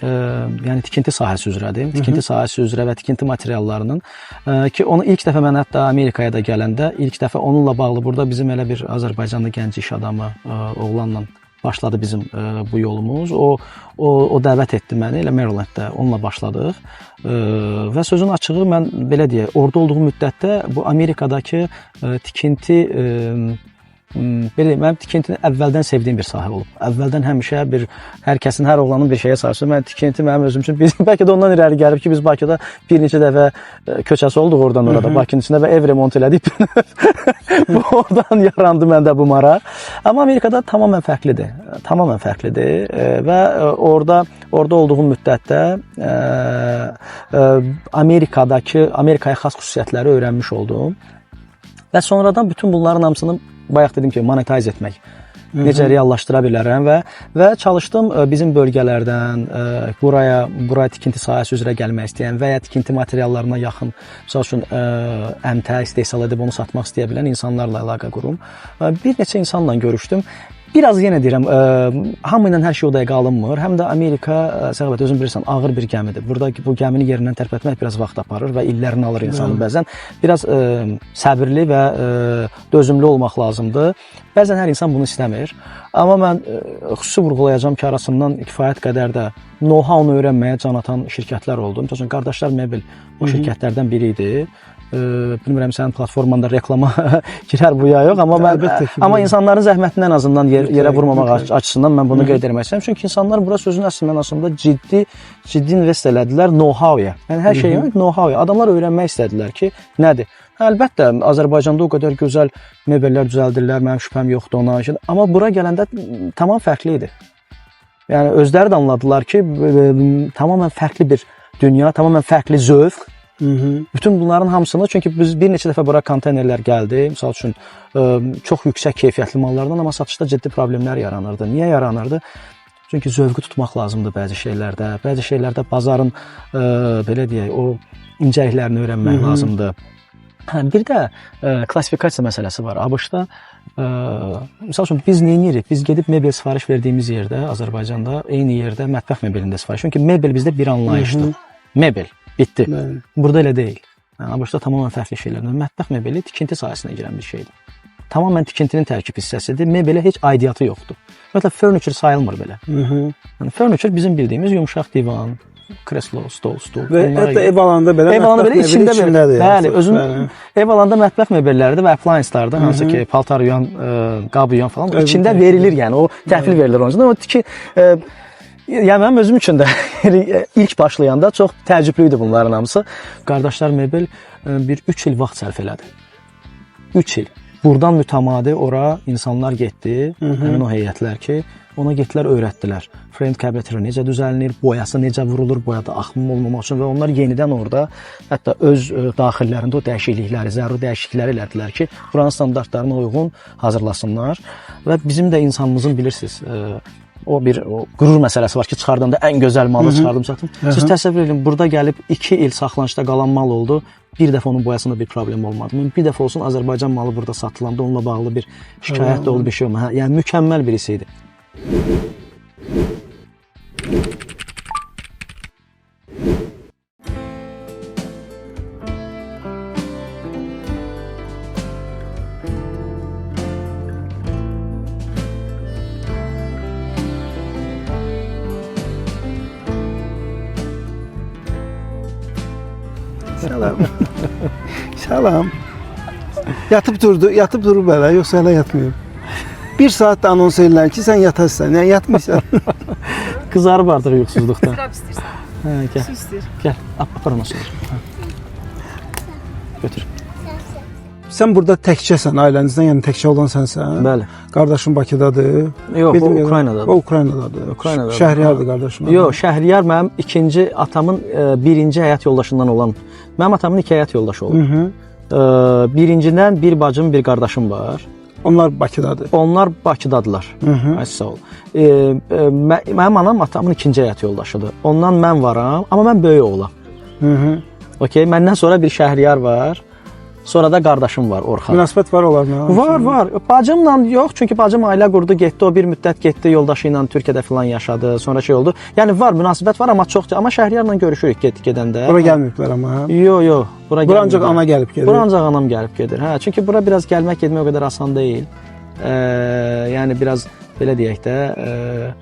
[SPEAKER 5] yəni tikinti sahəsi üzrədir. Tikinti sahəsi üzrə və tikinti materiallarının ki, onu ilk dəfə mən hətta Amerikaya da gələndə, ilk dəfə onunla bağlı burada bizim elə bir Azərbaycanlı gənc iş adamı oğlanla başladı bizim bu yolumuz. O dəvət etdi məni, elə Marylanddə onunla başladıq. Və sözün açığı mən belə deyək, orada olduğum müddətdə bu Amerikadakı tikinti mənim tikintini əvvəldən sevdiyim bir sahə olub. Əvvəldən həmişə hər kəsin, hər oğlanın bir şeyə sarısı. Mən tikinti mənim özüm üçün, bəlkə də ondan irəli gəlib ki, biz Bakıda bir neçə dəfə köçəsi olduq oradan orada, Bakının içində və ev remont elədik. Oradan yarandı məndə bu maraq. Amma Amerikada tamamən fərqlidir. Tamamən fərqlidir və orada olduğum müddətdə Amerikaya xas xüsusiyyətləri öyrənmiş oldum. Və sonradan bütün bunların hamısını bayaq dedim ki, monetize etmək. Necə reallaşdıra bilərəm və çalışdım bizim bölgələrdən buraya tikinti sahəsi üzrə gəlmək istəyən və ya tikinti materiallarına yaxın, misal üçün əmtə istehsal edib onu satmaq istəyə bilən insanlarla əlaqə qurum. Bir neçə insanla görüşdüm. Biraz yenə deyirəm, hamı ilə hər şey o dəqiqə alınmır. Həm də Amerika, Səğabət, özün bilirsən, ağır bir gəmidir. Burada bu gəmini yerindən tərpətmək biraz vaxt aparır və illərini alır insanın bəzən. Biraz səbirli və dözümlü olmaq lazımdır. Bəzən hər insan bunu istəmir. Amma mən xüsusi vurğulayacağım ki, arasından kifayət qədər də know-how-nu öyrənməyə can atan şirkətlər oldu. Məsələn, Qardaşlar Mebel o şirkətlərdən biri idi. Bilmirəm, sənin platformanda reklama girər bu ya yox, amma insanların zəhmətindən ən azından yerə vurmamaq açısından mən bunu qeyd etmək istəyirəm. Çünki insanlar bura sözün əsl mənasında ciddi invest elədilər know-how-ya. Yəni hər şey know-how-ya. Adamlar öyrənmək istədilər ki, nədir? Əlbəttə, Azərbaycanda o qədər gözəl mebellər düzəldirlər, mənim şübhəm yoxdur ona. Amma bura gələndə tamam fərqli idi. Yəni özləri də anladılar ki, tamamən fərqli bir dünya, tamamən fərqli zövq. Bütün bunların hamısını, çünki biz bir neçə dəfə bura konteynerlər gəldi, misal üçün çox yüksək keyfiyyətli mallardan, amma satışda ciddi problemlər yaranırdı. Niyə yaranırdı? Çünki zövqü tutmaq lazımdır bəzi şeylərdə. Bəzi şeylərdə bazarın belə deyək, o incəliklərini öyrənmək lazımdır. Hə, bir də klassifikasiya məsələsi var. ABŞ-da misal üçün biz nə edirik? Biz gedib mebel sifariş verdiyimiz yerdə, Azərbaycanda eyni yerdə mətbəx mebelində sifariş. Çünki mebel bizdə bir anlayışdır. Mebel bitdi. Burada elə deyil. Yəni ABŞ-da tamamilə fərqli şeylərdir. Mətbəx mebeli tikinti sahəsinə girən bir şeydir. Tamamilə tikintinin tərkib hissəsidir. Mebelə heç aidiyyatı yoxdur. Ümumiyyətlə furniture sayılmır belə. Yəni furniture bizim bildiyimiz yumşaq divan, kreslo, stol.
[SPEAKER 1] Və hətta ev alanda belə
[SPEAKER 5] içində bəli, özün ev alanda mətbəx mebelləridir və appliancelardır, hansı ki, paltar yuyan, qab yuyan falan içində verilir, yəni o təhvil verilir onun üçün. O ki, yəni mənim özüm üçün də ilk başlayanda çox təəccüblü idi bunların hamısı. Qardaşlar mebel bir 3 il vaxt sərf elədi. 3 il. Buradan mütəmadi ora insanlar getdi, həmin o heyətlər ki, ona getdilər, öyrətdilər. Frame kabinetləri necə düzəlinir, boyası necə vurulur, boyada axmam olmamaq üçün və onlar yenidən orada hətta öz daxillərində o dəyişiklikləri, zəruri dəyişiklikləri elədilər ki, buranın standartlarına uyğun hazırlasınlar və bizim də insanımızın bilirsiniz, o qürur məsələsi var ki, çıxardanda ən gözəl malı çıxardım satım. Siz təsəvvür edin, burada gəlib 2 il saxlanışda qalan mal oldu. Bir dəfə onun boyasında bir problem olmadı. Bir dəfə olsun Azərbaycan malı burada satılanda onunla bağlı bir şikayət də oldu, bir şey olmadı. Yəni mükəmməl birisi idi.
[SPEAKER 1] Salam. Salam. Yatıb durub belə, yoxsa hələ yatmıyıb. 1 saat da anons edirlər ki, sən yatasın. Yəni yatmırsan.
[SPEAKER 5] Qızarıb artıq yuxusuzluqda.
[SPEAKER 3] Qrab istəyirsən.
[SPEAKER 5] Hə, gəl.
[SPEAKER 3] Su istəyir.
[SPEAKER 5] Gəl, apar onu sonra. Götür.
[SPEAKER 1] Sən burada təkcəsən, ailənizdən, yəni təkcə olan sənsən.
[SPEAKER 5] Bəli.
[SPEAKER 1] Qardaşın Bakıdadır.
[SPEAKER 5] Yox, o Ukraynadadır.
[SPEAKER 1] O Ukraynadadır. Şəhriyardır qardaşım.
[SPEAKER 5] Yox, Şəhriyar mənim ikinci atamın birinci həyat yoldaşından olan. Mənim atamın 2 həyat yoldaşı olub. Birincidən bir bacım, bir qardaşım var.
[SPEAKER 1] Onlar Bakıdadır.
[SPEAKER 5] Onlar Bakıdadılar. Ay sağ ol. Mənim anam atamın ikinci həyat yoldaşıdır. Ondan mən varam, amma mən böyük oğlan. Okey, məndən sonra bir Şəhriyar var. Sonra da qardaşım var, Orxan.
[SPEAKER 1] Münasibət var onlarla?
[SPEAKER 5] Var. Bacımla yox, çünki bacım ailə qurdu, getdi, o bir müddət getdi, yoldaşı ilə Türkiyədə filan yaşadı, sonra şey oldu. Yəni var, münasibət var, amma çox, amma Şəhriyarla görüşürük gedəndə.
[SPEAKER 1] Bura gəlməyiblər amma, hə?
[SPEAKER 5] Yox, bura
[SPEAKER 1] ancaq ana gəlib gedir.
[SPEAKER 5] Bura ancaq anam gəlib gedir. Hə, çünki bura biraz gəlmək getmək o qədər asan deyil. Yəni biraz belə deyək də,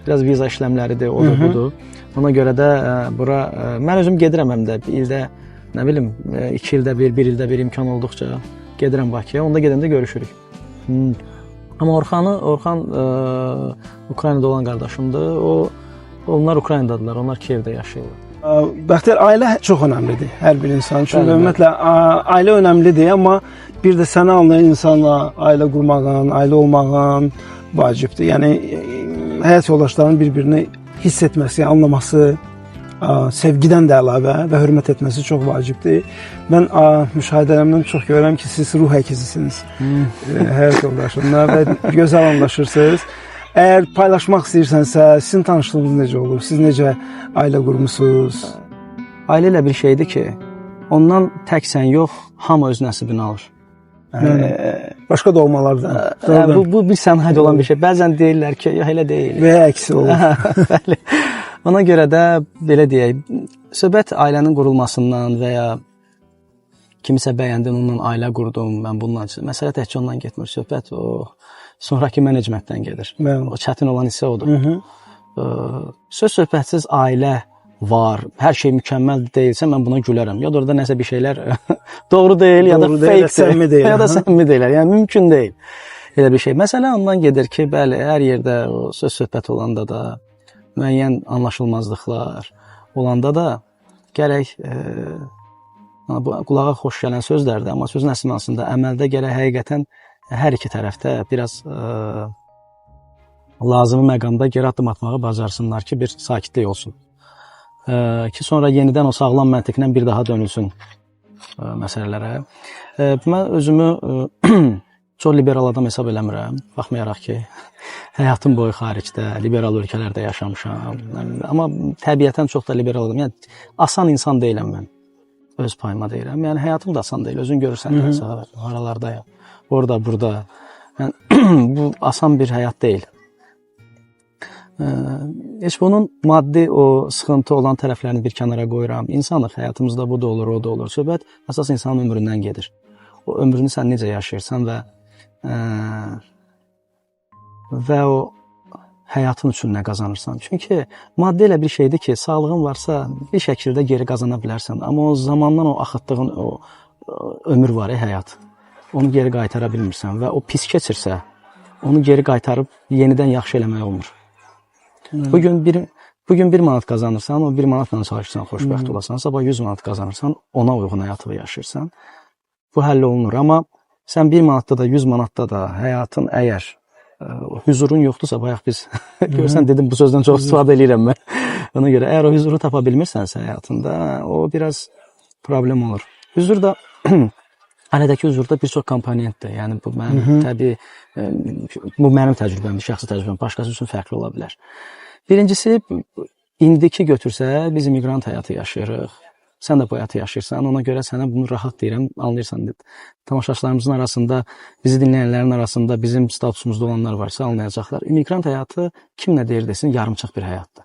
[SPEAKER 5] biraz viza işləmləridir, odur, budur. Ona görə də bura mən özüm gedirəm həm də ildə nə bilim 2 ildə bir ildə bir imkan olduqca gedirəm Bakıya. Onda gedəndə görüşürük. Amma Orxan Ukraynada olan qardaşımdır. Onlar Ukraynadadılar. Onlar Kiyevdə yaşayırlar.
[SPEAKER 1] Bəxtiyar, ailə çox önəmlidir hər bir insan üçün. Ümumiyyətlə ailə önəmlidir, amma bir də səni anlayan insanla ailə qurmağın, ailə olmağın vacibdir. Yəni həyat yoldaşlarının bir-birini hiss etməsi, anlaması, sevgidən də əlavə və hörmət etməsi çox vacibdir. Mən müşahidələrimdən çox görürəm ki, siz ruh əkizisiniz həyat yoldaşınla və gözəl anlaşırsınız. Əgər paylaşmaq istəyirsənsə, sizin tanışlığınız necə olur? Siz necə ailə qurmusunuz?
[SPEAKER 5] Ailə elə bir şeydir ki, ondan tək sən yox, hamı öz nəsibini alır.
[SPEAKER 1] Başqa doğmalardan.
[SPEAKER 5] Bu bir sənaydə olan bir şey. Bəzən deyirlər ki, yox elə deyil.
[SPEAKER 1] Və əksi olur.
[SPEAKER 5] Bəli. Ona görə də belə deyək, söhbət ailənin qurulmasından və ya kimisə bəyəndin, onunla ailə qurdum, mən bundan məsələ təkcə ondan getmir. Söhbət o sonrakı menecmentdən gedir. O çətin olan hissə odur. Söz-söhbətsiz ailə var, hər şey mükəmməl deyilsə mən buna gülərəm. Ya da orada nəsə bir şeylər doğru deyil, ya da fake-dir, ya da səmimi deyilər. Yəni mümkün deyil elə bir şey. Məsələ ondan gedir ki, bəli, hər yerdə o söz-söhbət olanda da müəyyən anlaşılmazlıqlar olanda da gərək qulağa xoş gələn sözlərdir, amma sözün əsasında əməldə gərək həqiqətən hər iki tərəfdə biraz lazımi məqamda geri addım atmağı bacarsınlar ki, bir sakitlik olsun. Ki sonra yenidən o sağlam məntiqlə bir daha dönülsün məsələlərə. Mən özümü çox liberal adam hesab eləmirəm, baxmayaraq ki, həyatım boyu xaricdə, liberal ölkələrdə yaşamışam. Amma təbiətən çox da liberal adam. Yəni, asan insan deyiləm mən. öz payıma deyirəm. Yəni həyatım da asan deyil. Özün görürsən haralardayam. Orada, burada. Yəni bu asan bir həyat deyil. Heç bunun maddi o sıxıntı olan tərəflərini bir kənara qoyuram. İnsanlıq həyatımızda bu da olur, o da olur. Söhbət əsas insanın ömründən gedir. O ömrünü sən necə yaşayırsan və o həyatın üçün nə qazanırsan. Çünki maddi elə bir şeydir ki, sağlığın varsa bir şəkildə geri qazana bilərsən. Amma o zamandan o axıtdığın o ömür var, həyat. Onu geri qaytara bilmirsən və o pis keçirsə, onu geri qaytarıb yenidən yaxşı eləmək olmur. Bugün 1 manat qazanırsan, o 1 manatla çalışırsan, xoşbəxt olasan, sabah 100 manat qazanırsan, ona uyğun həyatı yaşayırsan. Bu həll olunur. Amma sən 1 manatda da, 100 manatda da həyatın əgər hüzurun yoxdursa, bayaq biz görsən dedim, bu sözdən çox istifadə edirəm mən. Ona görə əgər o hüzuru tapa bilmirsənsə həyatında, o biraz problem olur. Hüzur da ailədəki hüzurda bir çox komponentdir. Yəni bu mənim təbii bu mənim təcrübəmdir, şəxsi təcrübəm, başqası üçün fərqli ola bilər. Birincisi, indiki götürsə, biz immigrant həyatı yaşayırıq. Sən də bu həyatı yaşayırsan, ona görə sənə bunu rahat deyirəm, anlayırsan. Tamaşaçılarımızın arasında, bizi dinləyənlərin arasında bizim statusumuzda olanlar varsa anlayacaqlar. İmmigrant həyatı kim nə deyir desin, yarımçıq bir həyatdır.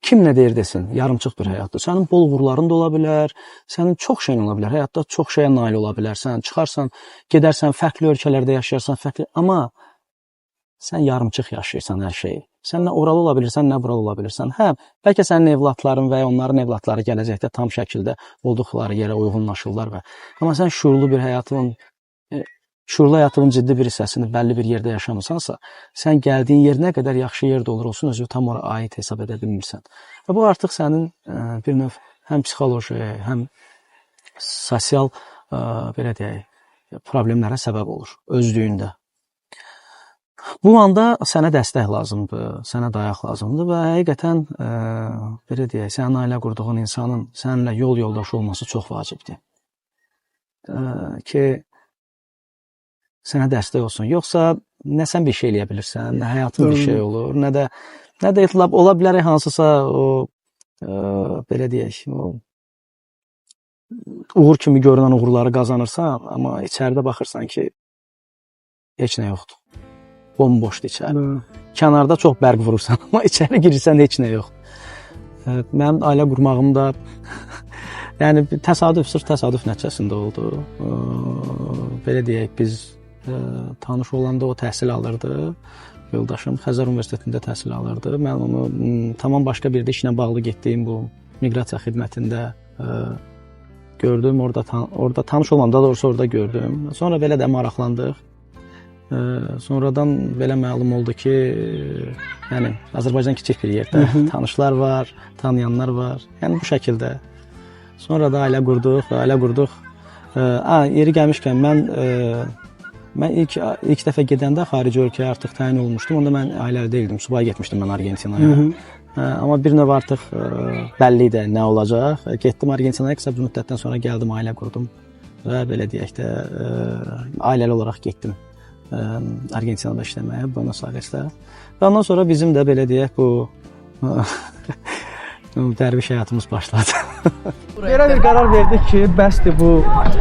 [SPEAKER 5] Kim nə deyir desin, yarımçıq bir həyatdır. Sənin bol uğurların da ola bilər, sənin çox şeyin ola bilər, həyatda çox şeyə nail ola bilərsən, çıxarsan, gedərsən, fərqli ölkələrdə yaşayarsan, fərqli, amma sən yarımçıq yaşayırsan hər şeyi. Sən nə oralı ola bilirsən, nə buralı ola bilirsən. Hə, bəlkə sənin evlatların və ya onların evlatları gələcəkdə tam şəkildə olduqları yerə uyğunlaşırlar və amma sən şuurlu həyatının ciddi bir hissəsini bəlli bir yerdə yaşamısansa, sən gəldiyin yer nə qədər yaxşı yerdə olur olsun, özü tam ora aid hesab edə bilmirsən. Və bu artıq sənin bir növ həm psixoloji, həm sosial belə deyək, problemlərə səbəb olur özlüyündə. Bu anda sənə dəstək lazımdır, sənə dayaq lazımdır və həqiqətən belə deyək, sənin ailə qurduğun insanın səninlə yol yoldaşı olması çox vacibdir. Ki sənə dəstək olsun. Yoxsa nə sən bir şey eləyə bilirsən, nə həyatın bir şey olur, nə də itlab ola bilər hansısa o belə deyək, o uğur kimi görünən uğurları qazanırsan, amma içəridə baxırsan ki, heç nə yoxdur. Bomboşdur içəri. Kənarda çox bərq vurursan, amma içəri girirsən heç nə yox. Mənim ailə qurmağım da yəni sırf təsadüf nəticəsində oldu. Belə deyək, biz tanış olanda o təhsil alırdı. Yoldaşım Xəzər Universitetində təhsil alırdı. Mən onu tamam başqa bir işlə bağlı getdiyim bu miqrasiya xidmətində gördüm. Orada tanış olmam, daha doğrusu orada gördüm. Sonra belə də maraqlandıq. Sonradan belə məlum oldu ki, yəni Azərbaycan kiçik bir yerdə tanışlar var, tanıyanlar var. Yəni bu şəkildə. Sonra da ailə qurduq. Yeri gəlmişkən mən ilk dəfə gedəndə xarici ölkəyə artıq təyin olmuşdum. Onda mən ailəli deyildim. Subaya getmişdim mən Argentinaya. Amma bir növ artıq bəlli idi nə olacaq. Getdim Argentinaya, qısa bir müddətdən sonra gəldim, ailə qurdum və belə deyək də ailəli olaraq getdim Argentinada işləməyə, Buenos Airesdə. Və ondan sonra bizim də belə deyək bu dərviş həyatımız başladı. Belə bir qərar verdik ki, bəsdir bu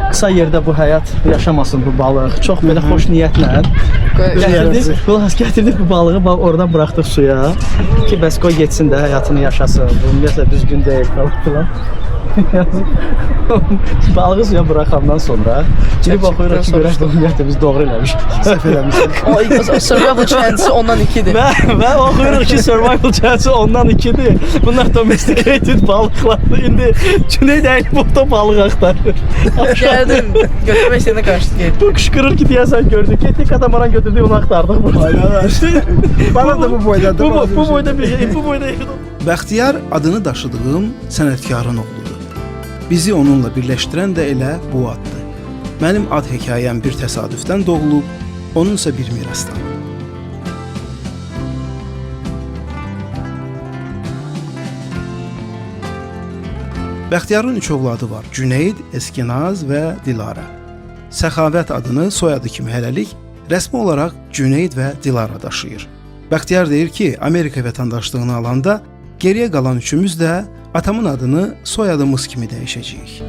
[SPEAKER 5] qısa yerdə bu həyat yaşamasın bu balıq. Çox belə xoş niyyətlə gətirdik bu balığı, oradan buraxdıq suya ki, bəs qoy getsin də həyatını yaşasın. Bu ümumiyyətlə düzgün deyil falan. Balığı suya buraxandan sonra girib baxırıq ki, görək bu ümumiyyətlə biz doğru eləmişik. Səhv eləmişik.
[SPEAKER 7] Survival chance ondan 2'dir.
[SPEAKER 5] Və oxuyuruq ki, survival chance ondan 2'dir. Bunlar domesticated balıqlardır. İndi Cüneyd Əyilboğda balıq axtarır.
[SPEAKER 7] Geldim. Götürme işlerine karşı geldim.
[SPEAKER 5] Bu qışqırır ki, deyəsən gördük. Getdik katamaran götürdük, onu axtardıq.
[SPEAKER 1] Bana da bu boydadır.
[SPEAKER 5] Bu boyda bir şey, bu boyda yaxın.
[SPEAKER 9] Bəxtiyar adını daşıdığım sənətkarın oğludur. Bizi onunla birləşdirən də elə bu addır. Mənim ad hekayəm bir təsadüfdən doğulub, onunsa bir mirasdan. Bəxtiyarın 3 övladı var: Cüneyd, Eskinaz və Dilara. Səxavət adını soyadı kimi hələlik rəsmi olaraq Cüneyd və Dilara daşıyır. Bəxtiyar deyir ki, Amerika vətəndaşlığını alanda geriyə qalan üçümüz də Atamın adını soyadımız kimi dəyişəcəyik.